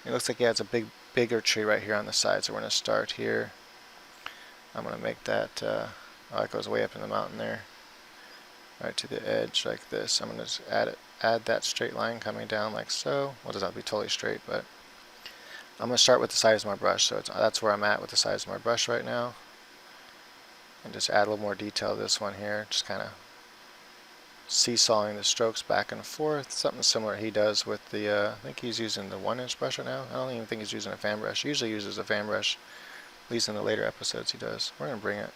It looks like he adds a bigger tree right here on the side, so we're gonna start here. I'm gonna make that oh, it goes way up in the mountain there, right to the edge like this. I'm gonna just add that straight line coming down like so. Well, it doesn't have to be totally straight, but I'm gonna start with the size of my brush, so that's where I'm at with the size of my brush right now. And just add a little more detail to this one here, just kind of seesawing the strokes back and forth, something similar he does with the, I think he's using the 1-inch brush right now. I don't even think he's using a fan brush. He usually uses a fan brush, at least in the later episodes he does. We're going to bring it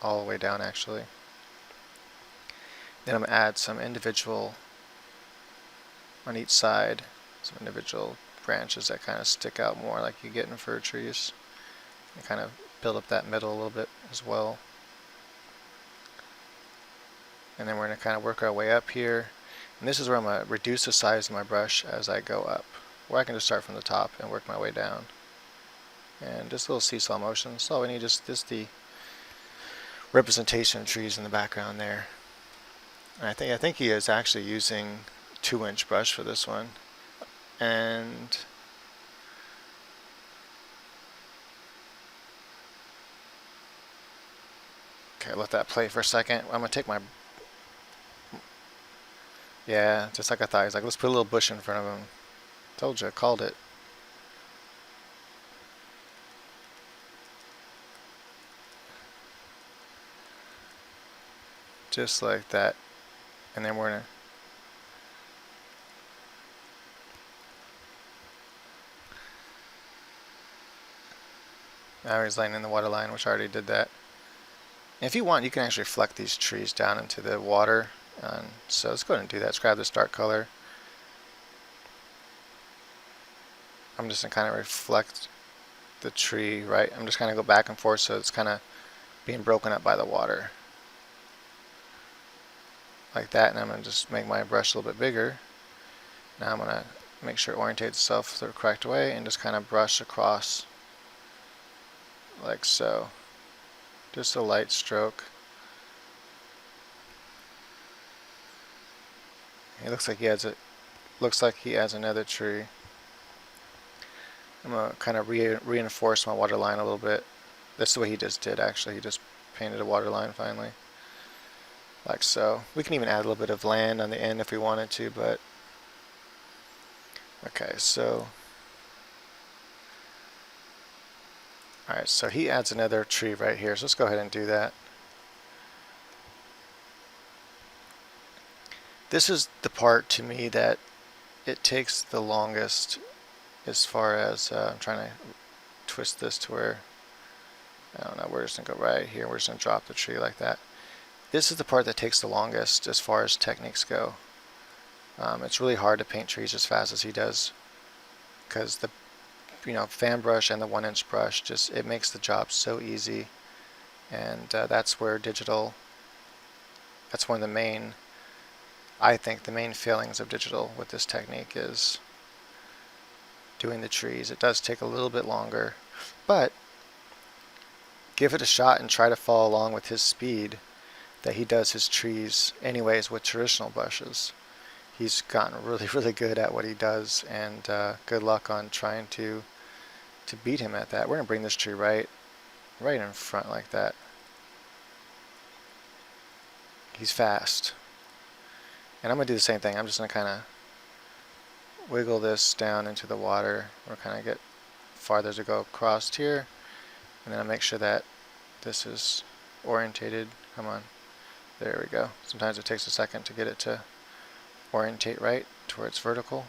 all the way down actually. Then I'm going to add some individual, on each side, some individual branches that kind of stick out more like you get in fir trees. And kind of build up that middle a little bit as well. And then we're going to kind of work our way up here. And this is where I'm going to reduce the size of my brush as I go up. Or I can just start from the top and work my way down. And just little seesaw motions. So we need just the representation of trees in the background there. And I think he is actually using 2-inch brush for this one. And okay, let that play for a second. I'm going to take my, yeah, just like I thought. He's like, let's put a little bush in front of him. Told you, I called it. Just like that. And then we're going to, now he's laying in the water line, which I already did that. And if you want, you can actually reflect these trees down into the water. So let's go ahead and do that. Let's grab this dark color. I'm just going to kind of reflect the tree, right? I'm just kind of go back and forth so it's kind of being broken up by the water. Like that, and I'm going to just make my brush a little bit bigger. Now I'm going to make sure it orientates itself the correct way, and just kind of brush across like so. Just a light stroke. It looks like he has another tree. I'm gonna kind of reinforce my water line a little bit. That's the way he just did actually. He just painted a water line finally. Like so. We can even add a little bit of land on the end if we wanted to, but okay, so alright, so he adds another tree right here, so let's go ahead and do that. This is the part to me that it takes the longest as far as I'm trying to twist this to where, I don't know, we're just going to go right here, we're just going to drop the tree like that. This is the part that takes the longest as far as techniques go. It's really hard to paint trees as fast as he does, because the fan brush and the 1-inch brush, just it makes the job so easy. And that's where digital, that's one of the main, I think the main failings of digital with this technique is doing the trees. It does take a little bit longer, but give it a shot and try to follow along with his speed that he does his trees anyways with traditional brushes. He's gotten really, really good at what he does, and good luck on trying to beat him at that. We're going to bring this tree right in front like that. He's fast. And I'm going to do the same thing. I'm just going to kind of wiggle this down into the water. We'll kind of get farther as we go across here. And then I'll make sure that this is orientated. Come on. There we go. Sometimes it takes a second to get it to orientate right to where it's vertical.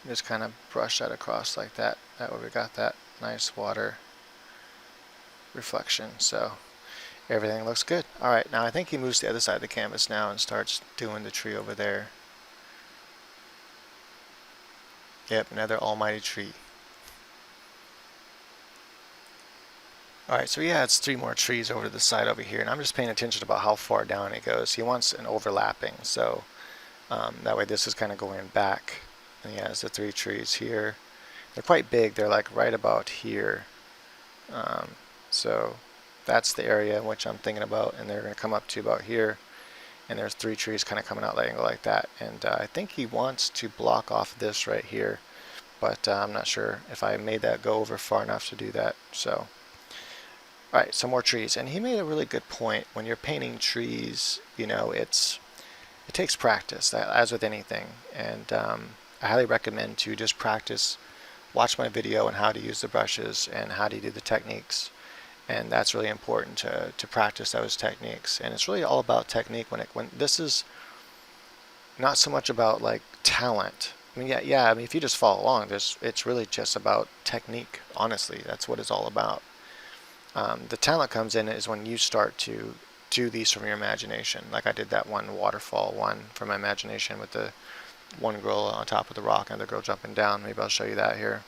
Just kind of brush that across like that. That way we got that nice water reflection. So everything looks good. Alright, now I think he moves to the other side of the canvas now and starts doing the tree over there. Yep, another almighty tree. Alright, so he adds 3 more trees over to the side over here, and I'm just paying attention about how far down he goes. He wants an overlapping, so that way this is kind of going back. And he has the 3 trees here. They're quite big, they're like right about here. So that's the area in which I'm thinking about, and they're going to come up to about here. And there's 3 trees kind of coming out at an angle like that. And I think he wants to block off this right here, but I'm not sure if I made that go over far enough to do that. So. Alright, some more trees, and he made a really good point. When you're painting trees, it takes practice, as with anything, and I highly recommend to just practice, watch my video on how to use the brushes and how to do the techniques, and that's really important to practice those techniques. And it's really all about technique when this is not so much about like talent. I mean, yeah, I mean, if you just follow along, it's really just about technique. Honestly, that's what it's all about. The talent comes in is when you start to do these from your imagination. Like I did that one waterfall one from my imagination with the one girl on top of the rock and the girl jumping down. Maybe I'll show you that here.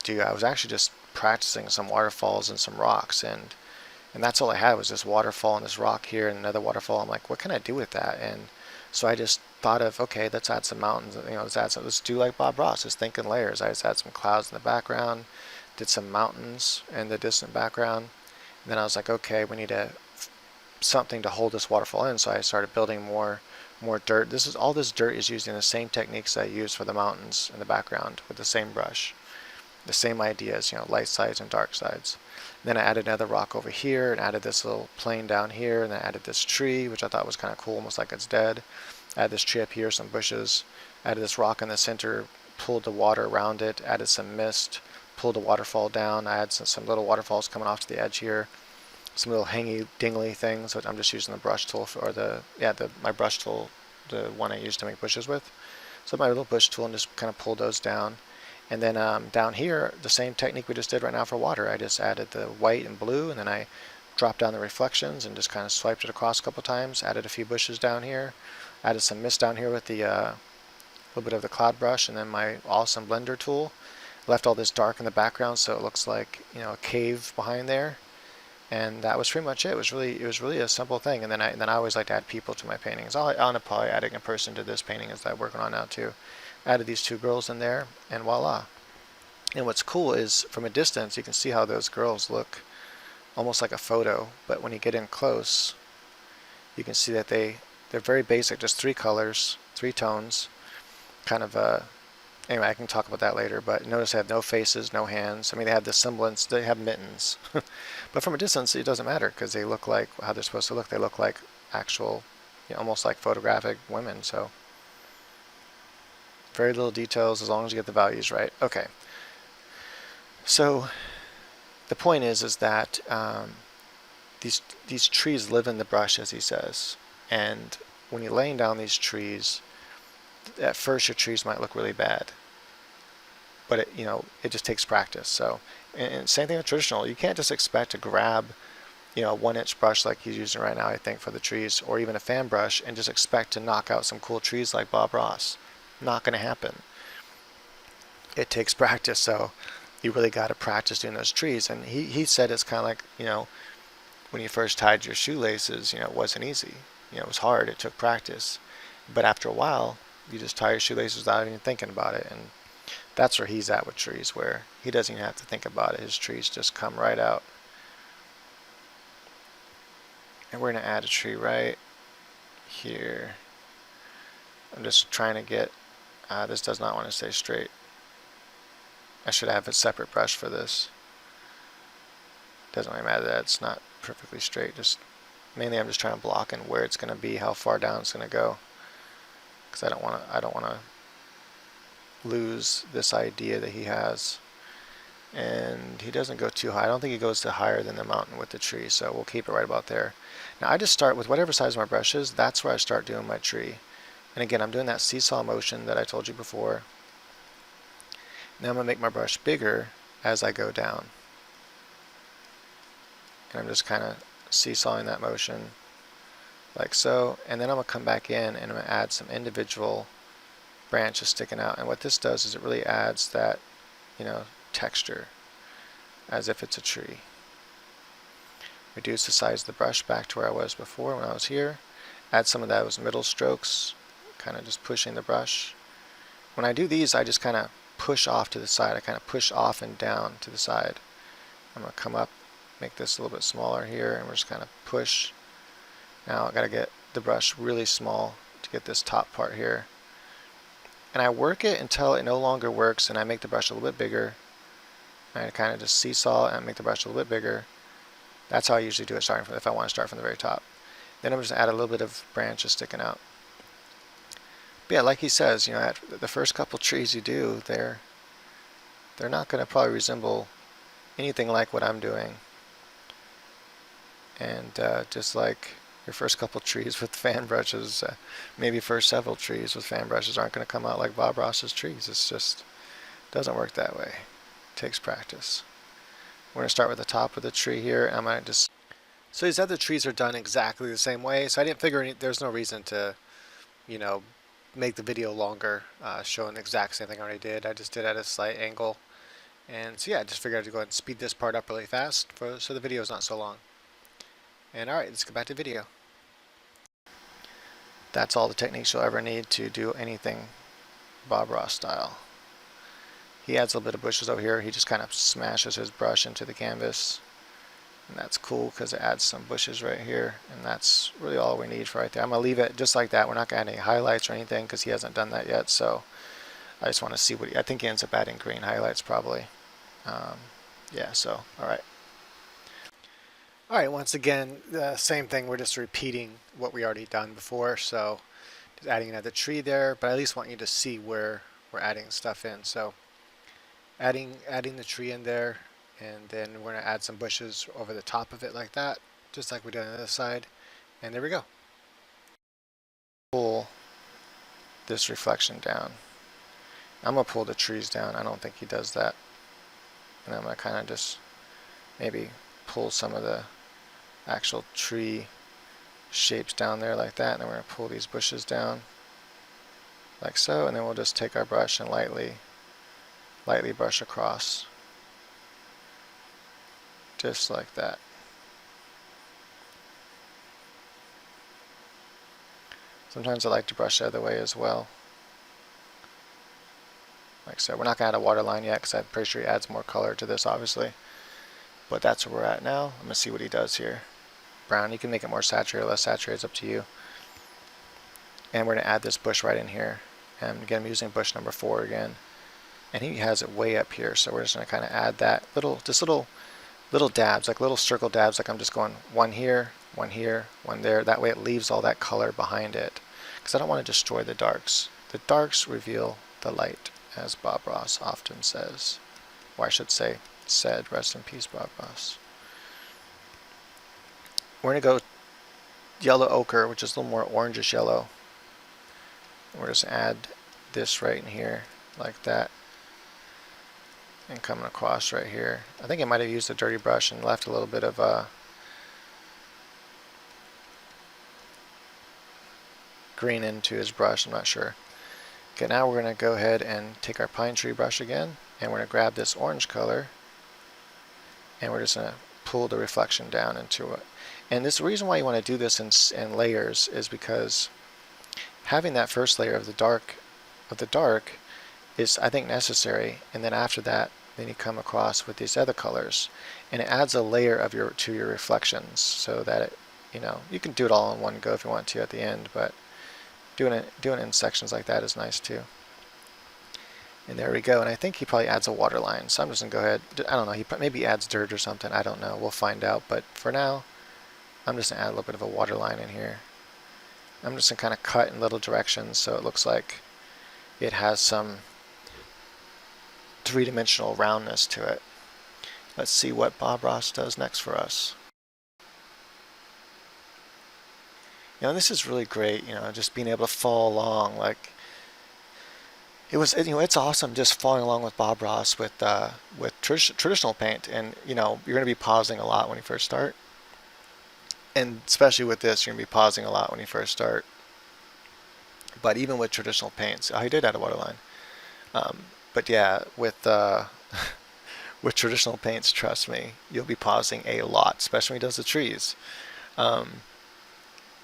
Dude, I was actually just practicing some waterfalls and some rocks, and that's all I had was this waterfall and this rock here and another waterfall. I'm like, what can I do with that? And so I just thought of, okay, let's add some mountains. Let's do like Bob Ross, just think in layers. I just had some clouds in the background. Did some mountains in the distant background, and then I was like, okay, we need something to hold this waterfall in, so I started building more dirt. All this dirt is using the same techniques I used for the mountains in the background with the same brush, the same ideas, light sides and dark sides. And then I added another rock over here and added this little plane down here, and then I added this tree, which I thought was kind of cool, almost like it's dead. Added this tree up here, some bushes, added this rock in the center, pulled the water around it, added some mist, pulled a waterfall down. I had some little waterfalls coming off to the edge here, some little hangy dingly things, which I'm just using the brush tool my brush tool, the one I used to make bushes with. So my little bush tool, and just kind of pulled those down. And then down here, the same technique we just did right now for water. I just added the white and blue, and then I dropped down the reflections and just kind of swiped it across a couple times. Added a few bushes down here, added some mist down here with the little bit of the cloud brush, and then my awesome blender tool. Left all this dark in the background so it looks like a cave behind there, And that was pretty much it. It was really a simple thing. And then I always like to add people to my paintings. I'll end up probably adding a person to this painting as I'm working on now too. Added these two girls in there, and voila. And what's cool is from a distance you can see how those girls look almost like a photo, but when you get in close you can see that they're very basic, just 3 colors, 3 tones, kind of anyway, I can talk about that later, but notice they have no faces, no hands. I mean, they have the semblance, they have mittens. But from a distance, it doesn't matter because they look like how they're supposed to look. They look like actual, almost like photographic women. So very little details as long as you get the values right. Okay. So the point is that these trees live in the brush, as he says. And when you're laying down these trees, at first your trees might look really bad, but it just takes practice. So, and same thing with traditional. You can't just expect to grab a 1-inch brush like he's using right now, I think, for the trees, or even a fan brush, and just expect to knock out some cool trees like Bob Ross. Not going to happen. It takes practice, so you really got to practice doing those trees. And he said it's kind of like when you first tied your shoelaces, it wasn't easy. It was hard. It took practice, but after a while you just tie your shoelaces without even thinking about it. And that's where he's at with trees, where he doesn't even have to think about it. His trees just come right out. And we're going to add a tree right here. I'm just trying to get, this does not want to stay straight. I should have a separate brush for this. Doesn't really matter that it's not perfectly straight. Just mainly I'm just trying to block in where it's going to be, how far down it's going to go. Because I don't want to lose this idea that he has. And he doesn't go too high. I don't think he goes to higher than the mountain with the tree, so we'll keep it right about there. Now I just start with whatever size my brush is. That's where I start doing my tree. And again, I'm doing that seesaw motion that I told you before. Now I'm going to make my brush bigger as I go down. And I'm just kind of seesawing that motion like so. And then I'm going to come back in and I'm going to add some individual branches sticking out. And what this does is it really adds that, texture as if it's a tree. Reduce the size of the brush back to where I was before when I was here. Add some of those middle strokes, kind of just pushing the brush. When I do these, I just kind of push off to the side. I kind of push off and down to the side. I'm going to come up, make this a little bit smaller here, and we're just kind of push. Now I've got to get the brush really small to get this top part here. And I work it until it no longer works, and I make the brush a little bit bigger. I kind of just seesaw and make the brush a little bit bigger. That's how I usually do it, starting from, if I want to start from the very top. Then I'm just going to add a little bit of branches sticking out. But yeah, like he says, at the first couple trees you do, they're not going to probably resemble anything like what I'm doing. And just like your first couple trees with fan brushes, maybe first several trees with fan brushes aren't going to come out like Bob Ross's trees. It's just doesn't work that way. It takes practice. We're going to start with the top of the tree here. I'm going to just, so these other trees are done exactly the same way, so I didn't figure there's no reason to, make the video longer, showing the exact same thing I already did. I just did at a slight angle. And so yeah, I just figured I'd go ahead and speed this part up really fast so the video is not so long. And alright, let's get back to the video. That's all the techniques you'll ever need to do anything Bob Ross style. He adds a little bit of bushes over here. He just kind of smashes his brush into the canvas. And that's cool because it adds some bushes right here. And that's really all we need for right there. I'm going to leave it just like that. We're not going to add any highlights or anything because he hasn't done that yet. So I just want to see what I think he ends up adding green highlights probably. Yeah, so alright. Alright, once again, the same thing. We're just repeating what we already done before. So just adding another tree there. But I at least want you to see where we're adding stuff in. So adding the tree in there, and then we're going to add some bushes over the top of it like that, just like we did on the other side. And there we go. Pull this reflection down. I'm going to pull the trees down. I don't think he does that. And I'm going to kind of just maybe pull some of the actual tree shapes down there like that. And then we're going to pull these bushes down like so. And then we'll just take our brush and lightly brush across. Just like that. Sometimes I like to brush the other way as well. Like I said, we're not going to add a waterline yet because I'm pretty sure he adds more color to this, obviously. But that's where we're at now. I'm going to see what he does here. Brown, you can make it more saturated or less saturated, it's up to you. And we're going to add this bush right in here. And again, I'm using bush number 4 again. And he has it way up here, so we're just going to kind of add that little dabs, like little circle dabs, like I'm just going one here, one here, one there. That way it leaves all that color behind it. Because I don't want to destroy the darks. The darks reveal the light, as Bob Ross often says. Or I should say, said. Rest in peace, Bob Ross. We're going to go yellow ochre, which is a little more orangish yellow. And we're just add this right in here, like that. And coming across right here. I think I might have used a dirty brush and left a little bit of green into his brush, I'm not sure. Okay, now we're going to go ahead and take our pine tree brush again, and we're going to grab this orange color, and we're just going to pull the reflection down into it. And this, the reason why you want to do this in layers is because having that first layer of the dark is, I think, necessary, and then after that, then you come across with these other colors, and it adds a layer of to your reflections, so that it, you can do it all in one go if you want to at the end, but doing it in sections like that is nice too. And there we go. And I think he probably adds a water line, so I'm just gonna go ahead. I don't know. He maybe adds dirt or something. I don't know. We'll find out. But for now, I'm just gonna add a little bit of a water line in here. I'm just gonna kind of cut in little directions so it looks like it has some three-dimensional roundness to it. Let's see what Bob Ross does next for us. This is really great, just being able to follow along. Like, it was, it's awesome just following along with Bob Ross with traditional paint. And, you're going to be pausing a lot when you first start. And especially with this, you're going to be pausing a lot when you first start. But even with traditional paints, he did add a waterline. But yeah, with with traditional paints, trust me, you'll be pausing a lot, especially when he does the trees.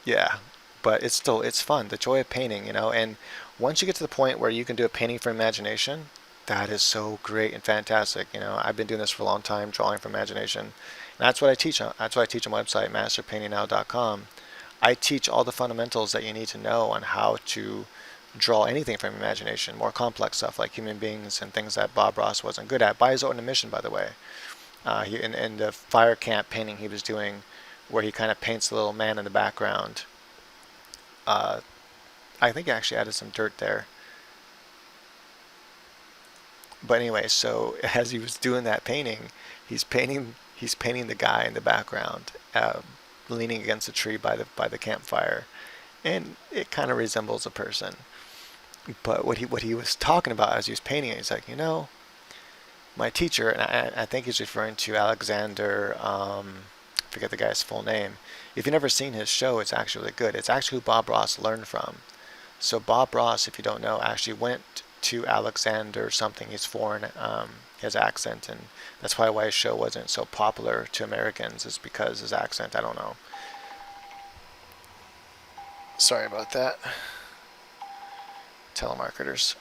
Yeah, but it's fun. The joy of painting, and once you get to the point where you can do a painting from imagination, that is so great and fantastic. I've been doing this for a long time, drawing from imagination. And that's what I teach. That's what I teach on my website, masterpaintingnow.com. I teach all the fundamentals that you need to know on how to draw anything from imagination, more complex stuff like human beings and things that Bob Ross wasn't good at, by his own admission, by the way. In the fire camp painting he was doing, where he kind of paints the little man in the background. I think he actually added some dirt there. But anyway, so as he was doing that painting, he's painting the guy in the background, leaning against a tree by the campfire, and it kind of resembles a person. But what he was talking about as he was painting it, he's like, my teacher, and I think he's referring to Alexander. Forget the guy's full name. If you've never seen his show, it's actually really good. It's actually who Bob Ross learned from. So Bob Ross, if you don't know, actually went to Alexander something. He's foreign, his accent, and that's probably why his show wasn't so popular to Americans, is because his accent. I don't know. Sorry about that. Telemarketers.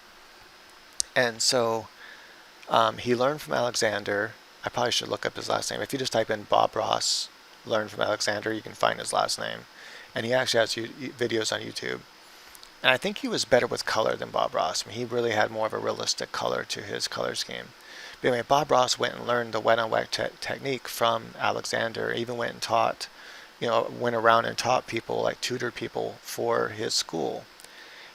And so he learned from Alexander. I probably should look up his last name. If you just type in Bob Ross learned from Alexander, you can find his last name. And he actually has videos on YouTube. And I think he was better with color than Bob Ross. He really had more of a realistic color to his color scheme. But anyway, Bob Ross went and learned the wet on wet technique from Alexander. Even went and taught, went around and taught people, like tutored people for his school.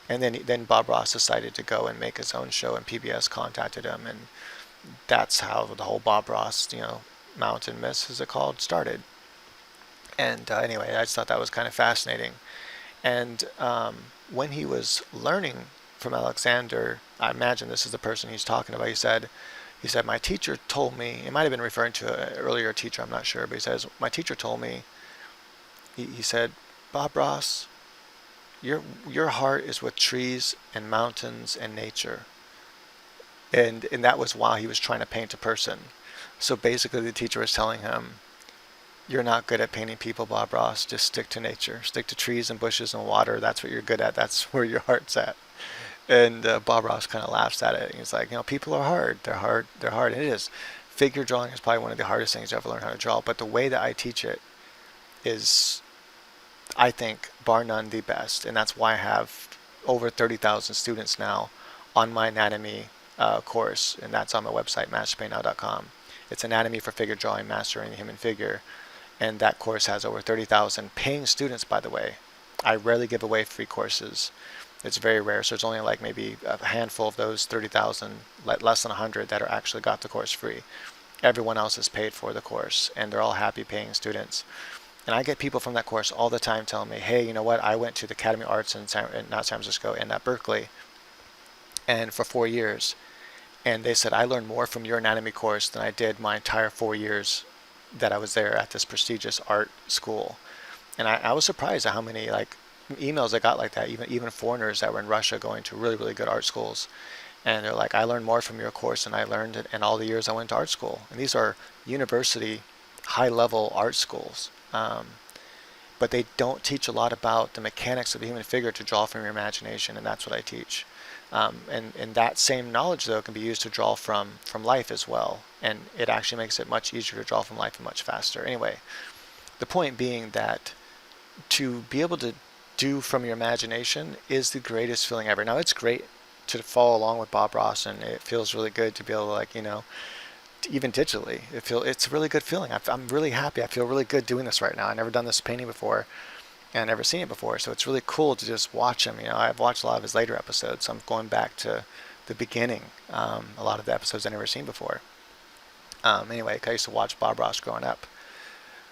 And then Bob Ross decided to go and make his own show, and PBS contacted him, and that's how the whole Bob Ross, Mountain Mist, is it called, started. And anyway, I just thought that was kind of fascinating. And when he was learning from Alexander, I imagine this is the person he's talking about. He said, my teacher told me, it might have been referring to an earlier teacher, I'm not sure, but he says, my teacher told me, he said, Bob Ross, your heart is with trees and mountains and nature. And that was while he was trying to paint a person. So basically the teacher was telling him, You're not good at painting people, Bob Ross. Just stick to nature. Stick to trees and bushes and water. That's what you're good at. That's where your heart's at. And Bob Ross kind of laughs at it. He's like, people are hard. They're hard. They're hard. And it is. Figure drawing is probably one of the hardest things you ever learn how to draw. But the way that I teach it is, I think, bar none, the best. And that's why I have over 30,000 students now on my anatomy course. And that's on my website, masterpaintnow.com. It's Anatomy for Figure Drawing, Mastering the Human Figure. And that course has over 30,000 paying students, by the way. I rarely give away free courses. It's very rare, so it's only like maybe a handful of those 30,000, less than 100 that are actually got the course free. Everyone else is paid for the course, and they're all happy paying students. And I get people from that course all the time telling me, hey, you know what, I went to the Academy of Arts in not San Francisco, and at Berkeley, and for 4 years. And they said, I learned more from your anatomy course than I did my entire 4 years that I was there at this prestigious art school. And I was surprised at how many emails I got like that, even foreigners that were in Russia going to really, really good art schools. And they're like, I learned more from your course than I learned in all the years I went to art school. And these are university, high-level art schools. But they don't teach a lot about the mechanics of the human figure to draw from your imagination, and that's what I teach. And that same knowledge, though, can be used to draw from life as well. And it actually makes it much easier to draw from life and much faster. Anyway, the point being that to be able to do from your imagination is the greatest feeling ever. Now, it's great to follow along with Bob Ross, and it feels really good to be able to, even digitally, it's a really good feeling. I'm really happy. I feel really good doing this right now. I've never done this painting before, and I've never seen it before, so it's really cool to just watch him. I've watched a lot of his later episodes, so I'm going back to the beginning, a lot of the episodes I've never seen before. Anyway, I used to watch Bob Ross growing up.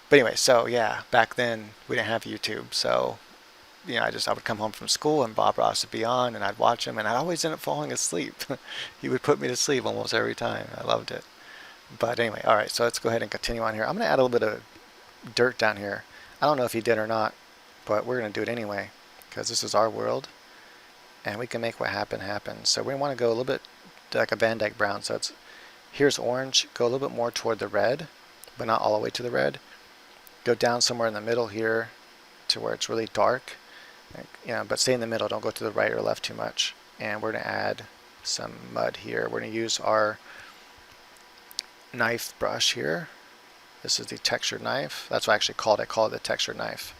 But anyway, so yeah, back then we didn't have YouTube, so I would come home from school and Bob Ross would be on, and I'd watch him, and I'd always end up falling asleep. He would put me to sleep almost every time. I loved it. But anyway, all right, so let's go ahead and continue on here. I'm going to add a little bit of dirt down here. I don't know if he did or not, but we're going to do it anyway because this is our world, and we can make what happen. So we want to go a little bit like a Van Dyke brown. So here's orange. Go a little bit more toward the red, but not all the way to the red. Go down somewhere in the middle here to where it's really dark. But stay in the middle. Don't go to the right or left too much. And we're going to add some mud here. We're going to use our knife brush here. This is the textured knife. That's what I actually call it. I call it the textured knife.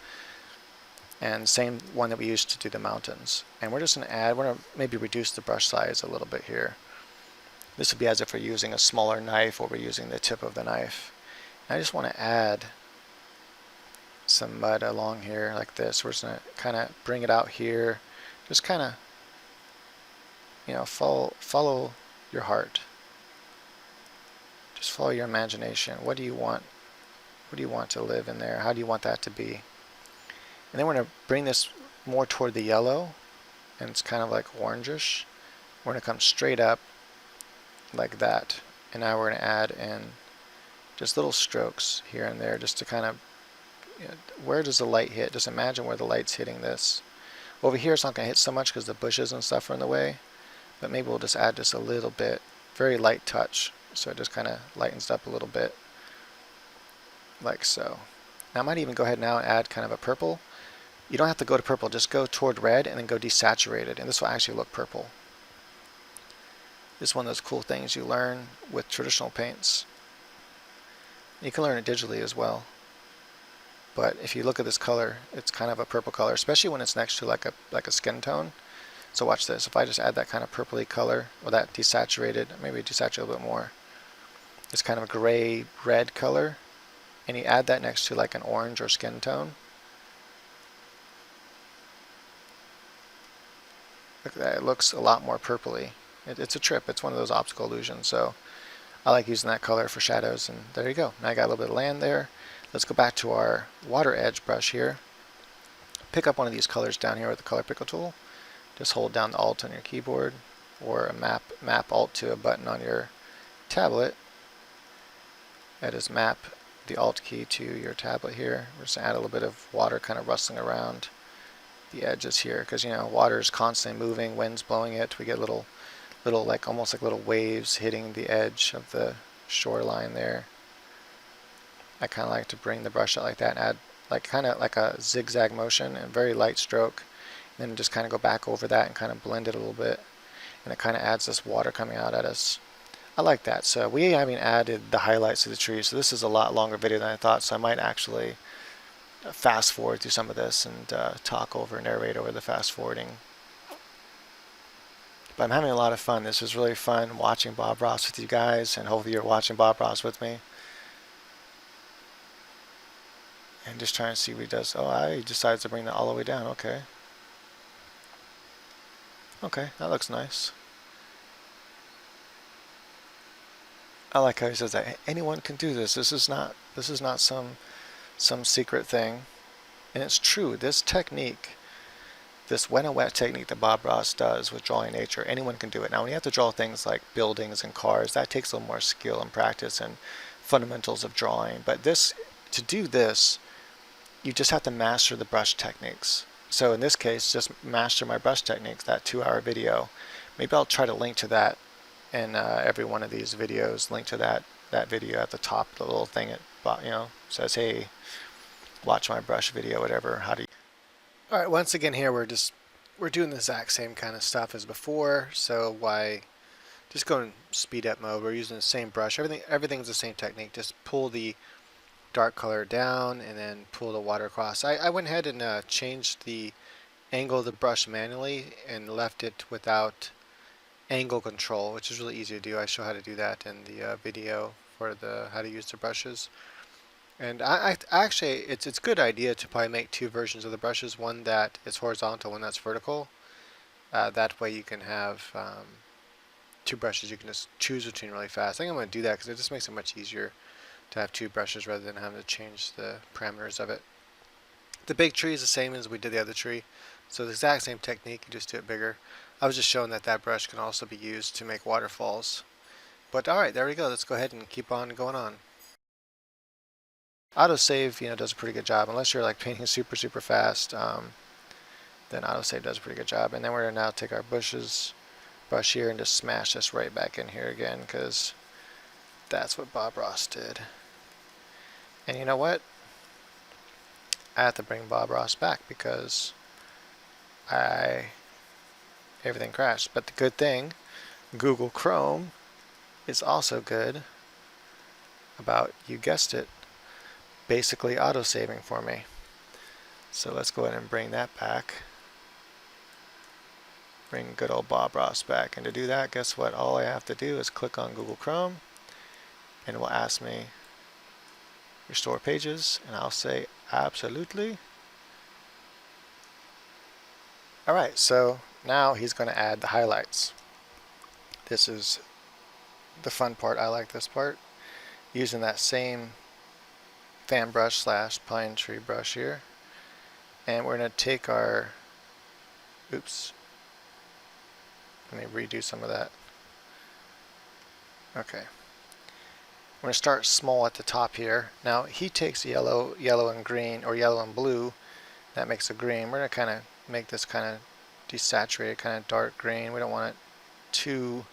And same one that we used to do the mountains. And we're just going to maybe reduce the brush size a little bit here. This would be as if we're using a smaller knife or we're using the tip of the knife. And I just want to add some mud along here like this. We're just going to kind of bring it out here. Just kind of, follow your heart. Just follow your imagination. What do you want? What do you want to live in there? How do you want that to be? And then we're going to bring this more toward the yellow, and it's kind of like orangish. We're going to come straight up like that. And now we're going to add in just little strokes here and there just to kind of, where does the light hit? Just imagine where the light's hitting this. Over here it's not going to hit so much because the bushes and stuff are in the way, but maybe we'll just add just a little bit, very light touch, so it just kind of lightens up a little bit, like so. Now I might even go ahead now and add kind of a purple. You don't have to go to purple, just go toward red and then go desaturated, and this will actually look purple. This is one of those cool things you learn with traditional paints. You can learn it digitally as well. But if you look at this color, it's kind of a purple color, especially when it's next to like a skin tone. So watch this. If I just add that kind of purpley color, or that desaturated, maybe desaturate a little bit more. It's kind of a gray red color, and you add that next to like an orange or skin tone. Look at that. It looks a lot more purpley. It's a trip. It's one of those optical illusions. So I like using that color for shadows, and there you go. Now I got a little bit of land there. Let's go back to our water edge brush here. Pick up one of these colors down here with the color picker tool. Just hold down the Alt on your keyboard, or a map Alt to a button on your tablet. That is map the Alt key to your tablet here. We're just going to add a little bit of water kind of rustling around the edges here, because water is constantly moving, wind's blowing it. We get little like almost like little waves hitting the edge of the shoreline there. I kind of like to bring the brush out like that and add like kind of like a zigzag motion and very light stroke, and then just kind of go back over that and kind of blend it a little bit, and it kind of adds this water coming out at us. I like that. So we haven't added the highlights to the tree, so this is a lot longer video than I thought, so I might actually fast forward through some of this and talk over, narrate over the fast forwarding. But I'm having a lot of fun. This is really fun watching Bob Ross with you guys, and hopefully you're watching Bob Ross with me. And just trying to see what he does. Oh, he decides to bring that all the way down. Okay. Okay, that looks nice. I like how he says that anyone can do this. This is not some secret thing. And it's true. This technique, this wet and wet technique that Bob Ross does with drawing nature, anyone can do it. Now, when you have to draw things like buildings and cars, that takes a little more skill and practice and fundamentals of drawing. But to do this, you just have to master the brush techniques. So in this case, just master my brush techniques, that 2-hour video. Maybe I'll try to link to that in every one of these videos, link to that video at the top, the little thing it says, hey, watch my brush video, whatever. All right, once again here we're doing the exact same kind of stuff as before, so why just go in speed up mode. We're using the same brush. Everything's the same technique. Just pull the dark color down and then pull the water across. I went ahead and changed the angle of the brush manually and left it without angle control, which is really easy to do. I show how to do that in the video for how to use the brushes. And I actually, it's a good idea to probably make 2 versions of the brushes, one that is horizontal, one that's vertical. That way you can have 2 brushes you can just choose between really fast. I think I'm going to do that because it just makes it much easier to have 2 brushes rather than having to change the parameters of it. The big tree is the same as we did the other tree, so the exact same technique, you just do it bigger. I was just showing that brush can also be used to make waterfalls. But alright, there we go. Let's go ahead and keep on going on. Autosave, does a pretty good job. Unless you're like painting super fast, then autosave does a pretty good job. And then we're going to now take our brush here and just smash this right back in here again, because that's what Bob Ross did. And you know what? I have to bring Bob Ross back because everything crashed. But the good thing, Google Chrome is also good about, you guessed it, basically auto-saving for me. So let's go ahead and bring that back. Bring good old Bob Ross back. And to do that, guess what? All I have to do is click on Google Chrome, and it will ask me restore pages, and I'll say absolutely. Alright, so now he's going to add the highlights. This is the fun part. I like this part. Using that same fan brush / pine tree brush here, and we're going to take our, oops, let me redo some of that. Okay, we're going to start small at the top here. Now he takes yellow and green, or yellow and blue, that makes a green. We're going to kind of make this kind of desaturated, kind of dark green. We don't want it too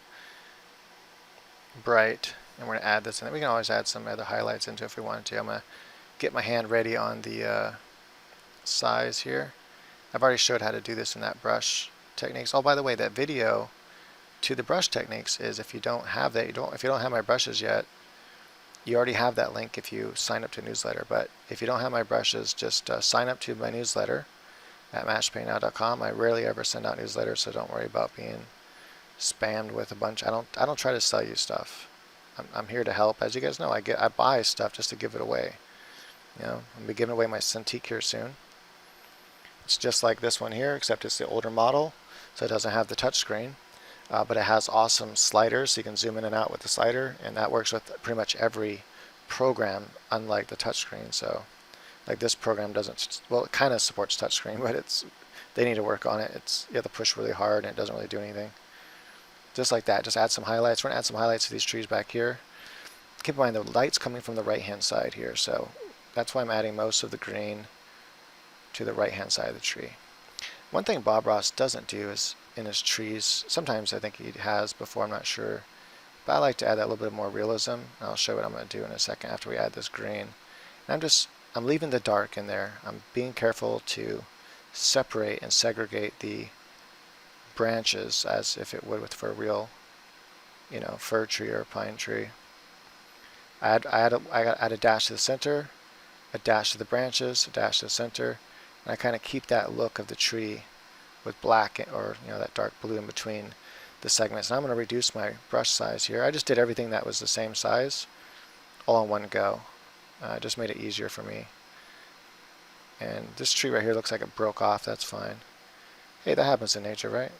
bright, and we're going to add this in. We can always add some other highlights into it if we wanted to. I'm going to get my hand ready on the size here. I've already showed how to do this in that brush techniques. Oh, by the way, that video to the brush techniques is, if you don't have that, if you don't have my brushes yet, you already have that link if you sign up to a newsletter. But if you don't have my brushes, just sign up to my newsletter at masterpaintnow.com. I rarely ever send out newsletters, so don't worry about being spammed with a bunch. I don't try to sell you stuff. I'm here to help. As you guys know, I buy stuff just to give it away. I'm going to be giving away my Cintiq here soon. It's just like this one here, except it's the older model, so it doesn't have the touchscreen, but it has awesome sliders, so you can zoom in and out with the slider, and that works with pretty much every program, unlike the touchscreen. So, like this program doesn't, well, it kind of supports touchscreen, but they need to work on it. You have to push really hard, and it doesn't really do anything. Just like that, just add some highlights. We're going to add some highlights to these trees back here. Keep in mind the light's coming from the right hand side here, so that's why I'm adding most of the green to the right hand side of the tree. One thing Bob Ross doesn't do is in his trees, sometimes I think he has before, I'm not sure, but I like to add that little bit more realism, and I'll show what I'm going to do in a second after we add this green. And I'm leaving the dark in there. I'm being careful to separate and segregate the branches as if it would for a real, fir tree or pine tree. I add a dash to the center, a dash to the branches, a dash to the center, and I kind of keep that look of the tree with black or that dark blue in between the segments. And I'm going to reduce my brush size here. I just did everything that was the same size all in one go. Just made it easier for me. And this tree right here looks like it broke off. That's fine. Hey, that happens in nature, right?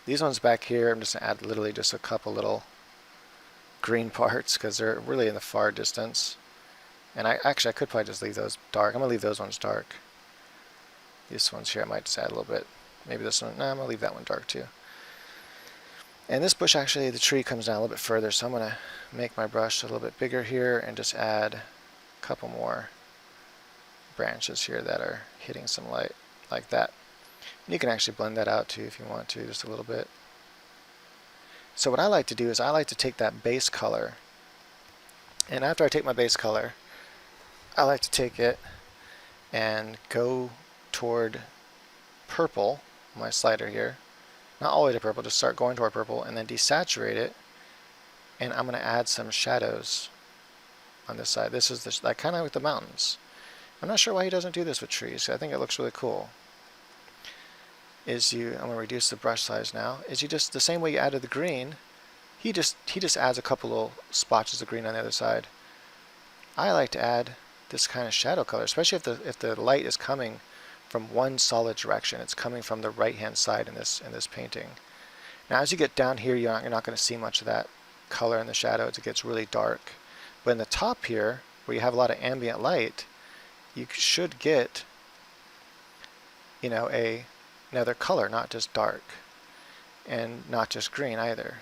These ones back here, I'm just going to add literally just a couple little green parts because they're really in the far distance. And I could probably just leave those dark. I'm going to leave those ones dark. These ones here I might just add a little bit. Maybe this one, no, I'm going to leave that one dark too. And this bush, actually, the tree comes down a little bit further, so I'm going to make my brush a little bit bigger here and just add a couple more branches here that are hitting some light like that. And you can actually blend that out too if you want to, just a little bit. So what I like to do is I like to take that base color, and after I take my base color, I like to take it and go toward purple, my slider here. Not all the way to purple, just start going toward purple and then desaturate it, and I'm going to add some shadows on this side. This is like kind of with the mountains. I'm not sure why he doesn't do this with trees. I think it looks really cool. I'm going to reduce the brush size now. The same way you added the green, he just adds a couple little splotches of green on the other side. I like to add this kind of shadow color, especially if the light is coming from one solid direction. It's coming from the right hand side in this painting. Now as you get down here, you're not going to see much of that color in the shadows. It gets really dark. But in the top here, where you have a lot of ambient light, you should get another color, not just dark and not just green either.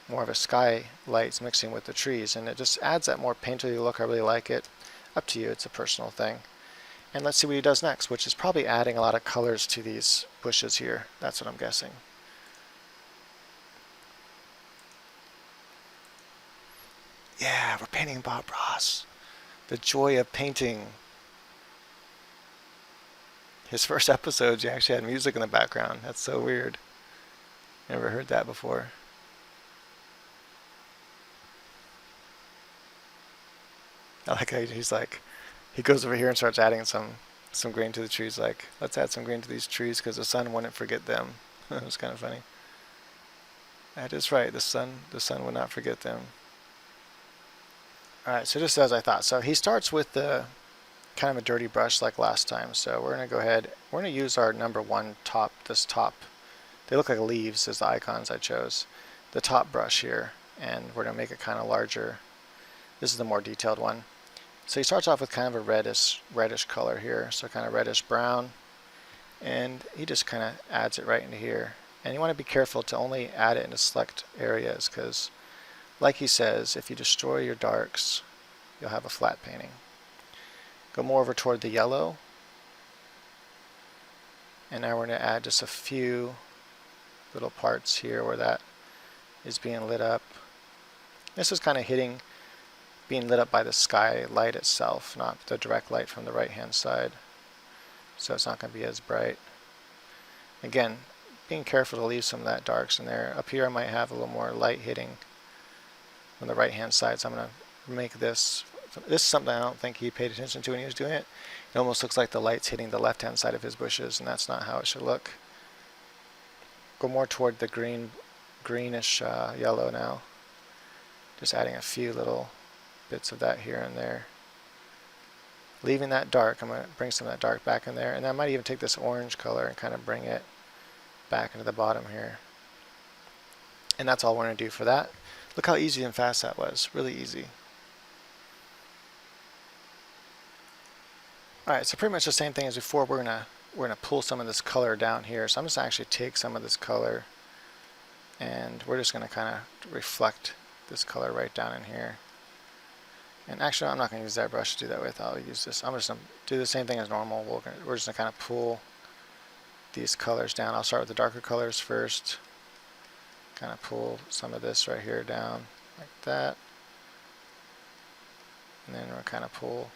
More of a sky lights mixing with the trees, and it just adds that more painterly look. I really like it. Up to you, it's a personal thing. And let's see what he does next, which is probably adding a lot of colors to these bushes here. That's what I'm guessing. Yeah, we're painting Bob Ross. The joy of painting. His first episodes, you actually had music in the background. That's so weird. Never heard that before. I like how he's like, he goes over here and starts adding some green to the trees. Like, let's add some green to these trees because the sun wouldn't forget them. It was kind of funny. That is right. The sun would not forget them. All right, so just as I thought. So he starts with the kind of a dirty brush like last time. So we're going to go ahead. We're going to use our number one top. This top. They look like leaves as the icons I chose. The top brush here, and we're going to make it kind of larger. This is the more detailed one. So he starts off with kind of a reddish color here, so kind of reddish brown, and he just kind of adds it right into here. And you want to be careful to only add it into select areas because, like he says, if you destroy your darks, you'll have a flat painting. Go more over toward the yellow, and now we're going to add just a few little parts here where that is being lit up. This is kind of being lit up by the sky light itself, not the direct light from the right hand side. So it's not going to be as bright. Again, being careful to leave some of that darks in there. Up here I might have a little more light hitting on the right hand side, so I'm going to make this is something I don't think he paid attention to when he was doing it. It almost looks like the light's hitting the left hand side of his bushes, and that's not how it should look. Go more toward the greenish yellow now. Just adding a few little bits of that here and there. Leaving that dark, I'm going to bring some of that dark back in there, and I might even take this orange color and kind of bring it back into the bottom here. And that's all we're going to do for that. Look how easy and fast that was. Really easy. Alright, so pretty much the same thing as before. We're gonna pull some of this color down here. So I'm just going to actually take some of this color, and we're just going to kind of reflect this color right down in here. And actually, I'm not going to use that brush to do that with. I'll use this. I'm just going to do the same thing as normal. We're just going to kind of pull these colors down. I'll start with the darker colors first. Kind of pull some of this right here down like that. and then we'll kind of pull.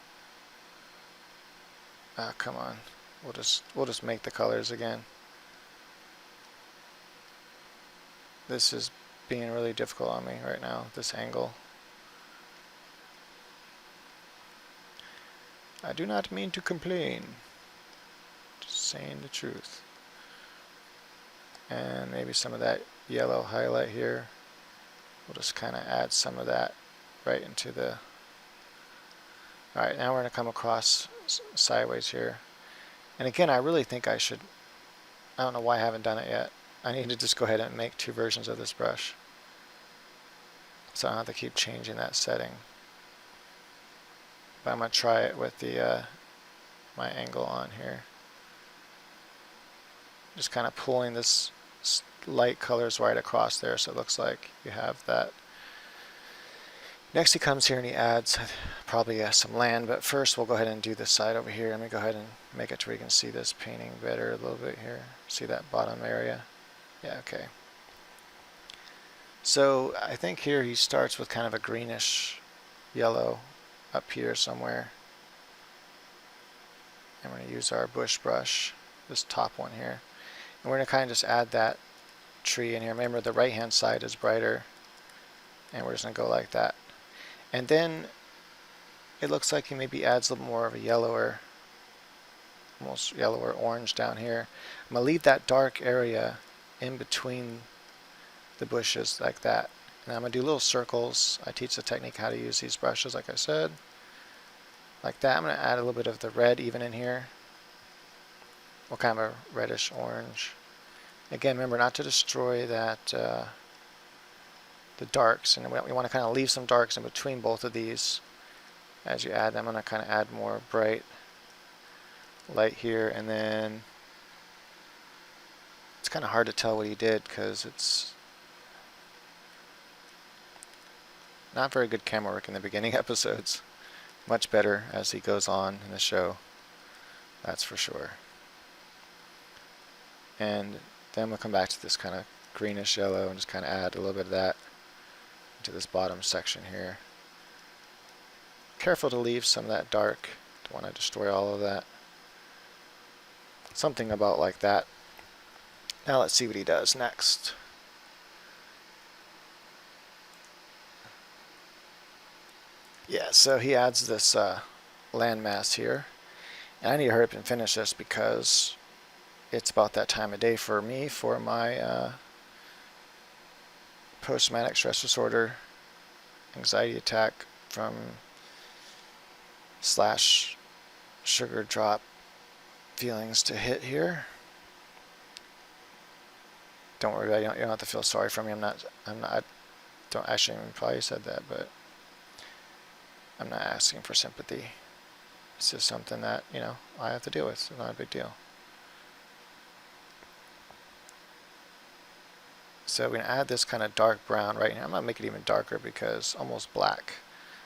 Ah, come on. We'll just make the colors again. This is being really difficult on me right now, this angle. I do not mean to complain. Just saying the truth. And maybe some of that yellow highlight here. We'll just kind of add some of that right into the... Alright, now we're going to come across sideways here. And again, I really think I should... I don't know why I haven't done it yet. I need to just go ahead and make 2 versions of this brush, so I don't have to keep changing that setting. But I'm going to try it with the my angle on here. Just kind of pulling this light colors right across there so it looks like you have that. Next he comes here and he adds probably some land, but first we'll go ahead and do this side over here. Let me go ahead and make it to where you can see this painting better a little bit here. See that bottom area? Yeah, okay. So I think here he starts with kind of a greenish yellow up here somewhere. And we're going to use our bush brush, this top one here. And we're going to kind of just add that tree in here. Remember, the right hand side is brighter. And we're just going to go like that. And then it looks like he maybe adds a little more of a yellower, almost yellower orange down here. I'm going to leave that dark area in between the bushes like that. And I'm going to do little circles. I teach the technique how to use these brushes, like I said. Like that. I'm going to add a little bit of the red even in here. What kind of a reddish orange. Again, remember not to destroy that the darks, and we want to kind of leave some darks in between both of these as you add them. I'm going to kind of add more bright light here, and then it's kind of hard to tell what he did because it's not very good camera work in the beginning episodes. Much better as he goes on in the show, that's for sure. And then we'll come back to this kind of greenish yellow and just kind of add a little bit of that to this bottom section here. Careful to leave some of that dark. Don't want to destroy all of that. Something about like that. Now let's see what he does next. Yeah, so he adds this landmass here. And I need to hurry up and finish this because it's about that time of day for me for my post-traumatic stress disorder anxiety attack from / sugar drop feelings to hit here. Don't worry about it. You don't have to feel sorry for me. I don't actually even probably said that, but I'm not asking for sympathy. It's just something that, you know, I have to deal with. It's not a big deal. So we're going to add this kind of dark brown right here. I'm going to make it even darker because almost black.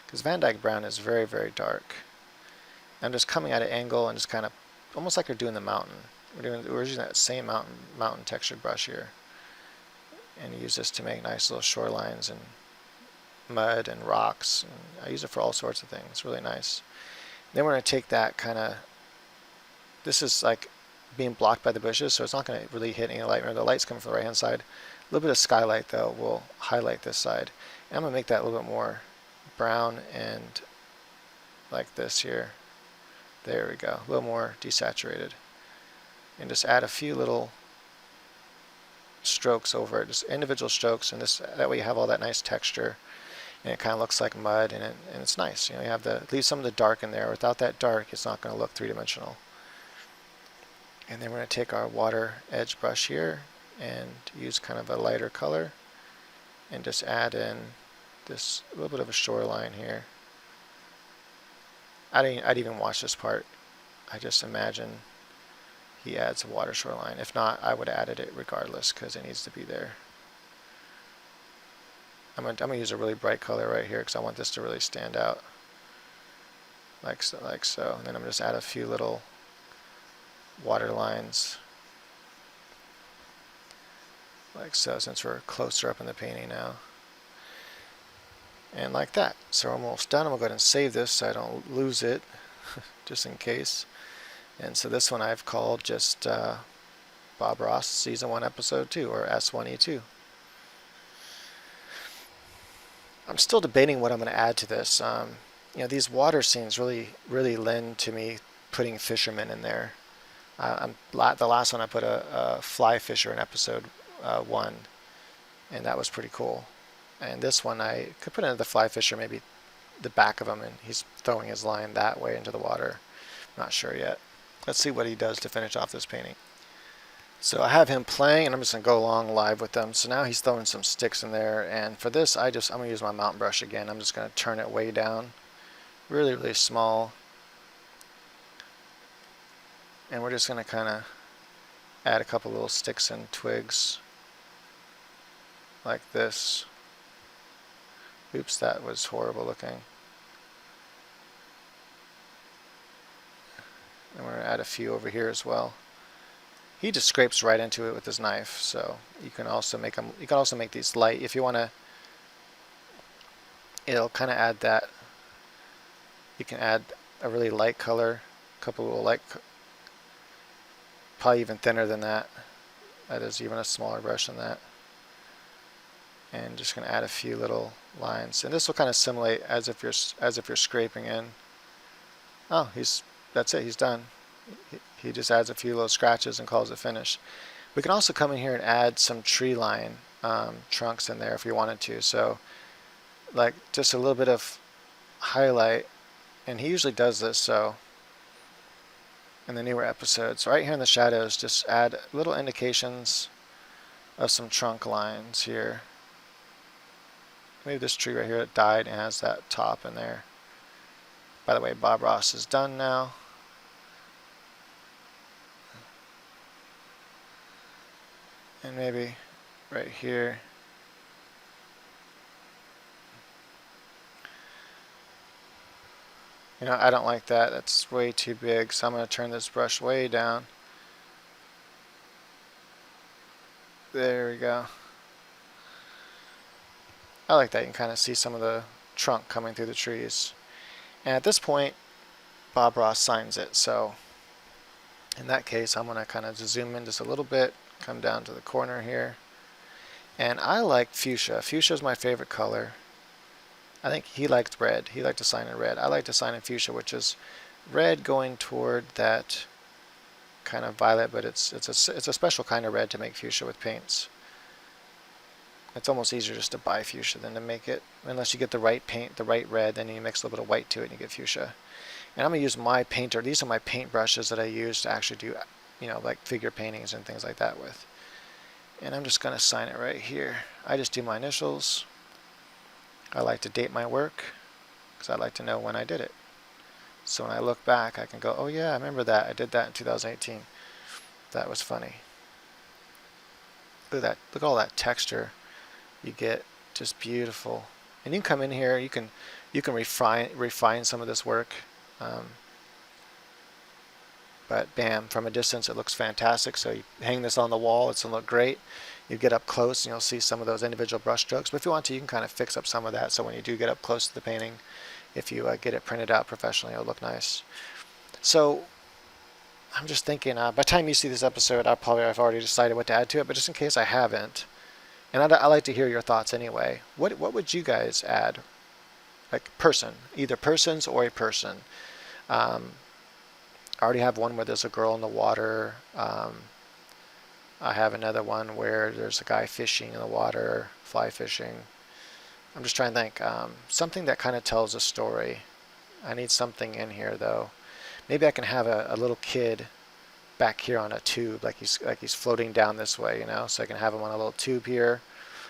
Because Van Dyke brown is very, very dark. I'm just coming at an angle and just kind of almost like we're doing the mountain. We're using that same mountain textured brush here. And use this to make nice little shorelines and mud and rocks. And I use it for all sorts of things. It's really nice. Then we're going to take that kind of, this is like being blocked by the bushes, so it's not going to really hit any light. Remember, the light's coming from the right hand side. A little bit of skylight though will highlight this side. And I'm going to make that a little bit more brown and like this here. There we go. A little more desaturated. And just add a few little strokes over it, just individual strokes, and that way you have all that nice texture, and it kind of looks like mud, and it's nice. You know, you have leave some of the dark in there. Without that dark, it's not going to look three-dimensional. And then we're going to take our water edge brush here and use kind of a lighter color, and just add in this little bit of a shoreline here. I'd even watch this part. I just imagine he adds a water shoreline. If not, I would have added it regardless because it needs to be there. I'm gonna use a really bright color right here because I want this to really stand out. Like so, like so. And then I'm gonna just add a few little water lines. Like so, since we're closer up in the painting now. And like that. So we're almost done. I'm going to go ahead and save this so I don't lose it, just in case. And so this one I've called just Bob Ross Season 1 Episode 2, or S1E2. I'm still debating what I'm going to add to this. These water scenes really lend to me putting fishermen in there. The last one I put a fly fisher in Episode 1, and that was pretty cool. And this one I could put in the fly fisher, maybe the back of him, and he's throwing his line that way into the water. I'm not sure yet. Let's see what he does to finish off this painting. So I have him playing, and I'm just going to go along live with them. So now he's throwing some sticks in there, and for this I'm going to use my mountain brush again. I'm just going to turn it way down, really small. And we're just going to kind of add a couple little sticks and twigs like this. Oops, that was horrible looking. And we're going to add a few over here as well. He just scrapes right into it with his knife, so you can also make them. You can also make these light if you want to. It'll kind of add that. You can add a really light color, a couple little light, probably even thinner than that. That is even a smaller brush than that. And just going to add a few little lines, and this will kind of simulate as if you're scraping in. Oh, that's it. He's done. He just adds a few little scratches and calls it finished. We can also come in here and add some tree line trunks in there if you wanted to. So like just a little bit of highlight, and he usually does this. So in the newer episodes, right here in the shadows, just add little indications of some trunk lines here. Maybe this tree right here that died and has that top in there. By the way, Bob Ross is done now. And maybe right here. I don't like that. That's way too big, so I'm going to turn this brush way down. There we go. I like that. You can kind of see some of the trunk coming through the trees. And at this point, Bob Ross signs it. So in that case, I'm going to kind of zoom in just a little bit, come down to the corner here. And I like fuchsia. Fuchsia is my favorite color. I think he liked red. He liked to sign in red. I like to sign in fuchsia, which is red going toward that kind of violet, but it's a special kind of red to make fuchsia with paints. It's almost easier just to buy fuchsia than to make it, unless you get the right paint, the right red, then you mix a little bit of white to it and you get fuchsia. And I'm going to use my painter. These are my paint brushes that I use to actually do, like figure paintings and things like that with. And I'm just going to sign it right here. I just do my initials. I like to date my work because I like to know when I did it. So when I look back, I can go, oh yeah, I remember that. I did that in 2018. That was funny. Look at that. Look at all that texture you get. Just beautiful. And you can come in here. You can refine some of this work. But bam, from a distance it looks fantastic. So you hang this on the wall, it's going to look great. You get up close and you'll see some of those individual brush strokes. But if you want to, you can kind of fix up some of that, so when you do get up close to the painting, if you get it printed out professionally, it'll look nice. So I'm just thinking, by the time you see this episode, I've already decided what to add to it, but just in case I haven't, and I like to hear your thoughts anyway, what would you guys add? Like person, either persons or a person. I already have one where there's a girl in the water. I have another one where there's a guy fishing in the water, fly fishing. I'm just trying to think. Something that kind of tells a story. I need something in here though. Maybe I can have a little kid back here on a tube, like he's floating down this way, So I can have him on a little tube here.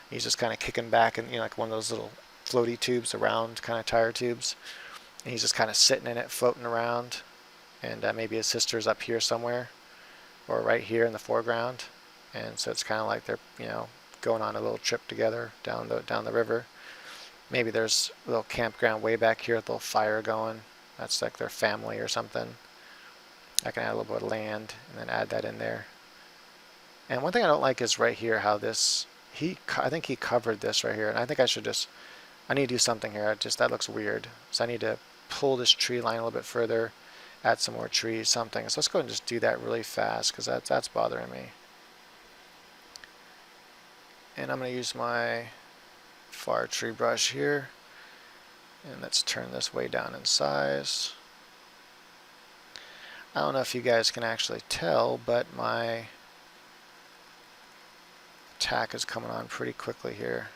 He's just kind of kicking back, and like one of those little floaty tubes, around kind of tire tubes. And he's just kind of sitting in it, floating around. And maybe his sister's up here somewhere, or right here in the foreground. And so it's kind of like they're going on a little trip together down the river. Maybe there's a little campground way back here with a little fire going. That's like their family or something. I can add a little bit of land and then add that in there. And one thing I don't like is right here how this, I think he covered this right here, and I think I should just I need to do something here. That looks weird. So I need to pull this tree line a little bit further, add some more trees, something. So let's go ahead and just do that really fast because that's bothering me. And I'm going to use my far tree brush here. And let's turn this way down in size. I don't know if you guys can actually tell, but my tack is coming on pretty quickly here.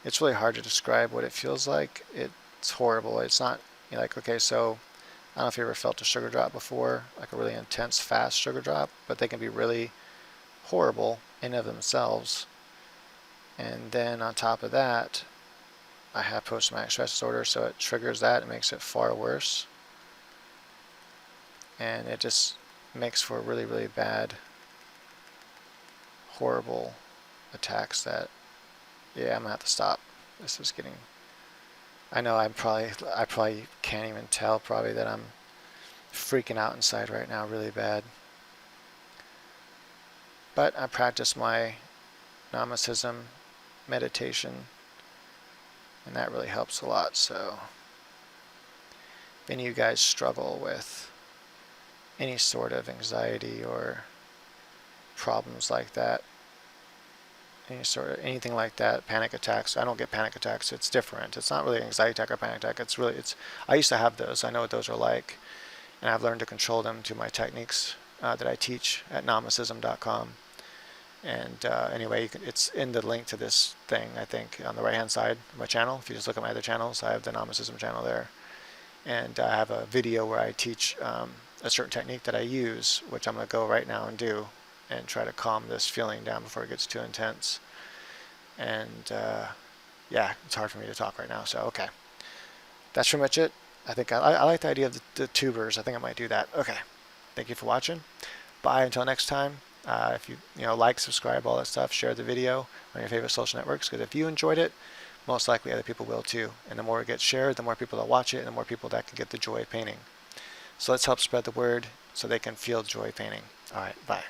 It's really hard to describe what it feels like. It's horrible. It's not like, okay, so I don't know if you ever felt a sugar drop before, like a really intense, fast sugar drop, but they can be really horrible in of themselves. And then on top of that, I have post-traumatic stress disorder, so it triggers that. It makes it far worse. And it just makes for really, really bad, horrible attacks that, yeah, I'm gonna have to stop. This is getting, I know I probably can't even tell probably that I'm freaking out inside right now really bad. But I practice my Namacism meditation, and that really helps a lot. So if any of you guys struggle with any sort of anxiety or problems like that, anything like that, panic attacks. I don't get panic attacks. It's different. It's not really an anxiety attack or panic attack. I used to have those. I know what those are like, and I've learned to control them through my techniques that I teach at namacism.com. And anyway, it's in the link to this thing, I think, on the right hand side of my channel. If you just look at my other channels, I have the Namacism channel there, and I have a video where I teach a certain technique that I use, which I'm going to go right now and do, and try to calm this feeling down before it gets too intense. And yeah, it's hard for me to talk right now, so okay. That's pretty much it. I think I like the idea of the tubers. I think I might do that. Okay, thank you for watching. Bye until next time. If you like, subscribe, all that stuff, share the video on your favorite social networks, because if you enjoyed it, most likely other people will too. And the more it gets shared, the more people that watch it, and the more people that can get the joy of painting. So let's help spread the word so they can feel joy painting. All right, bye.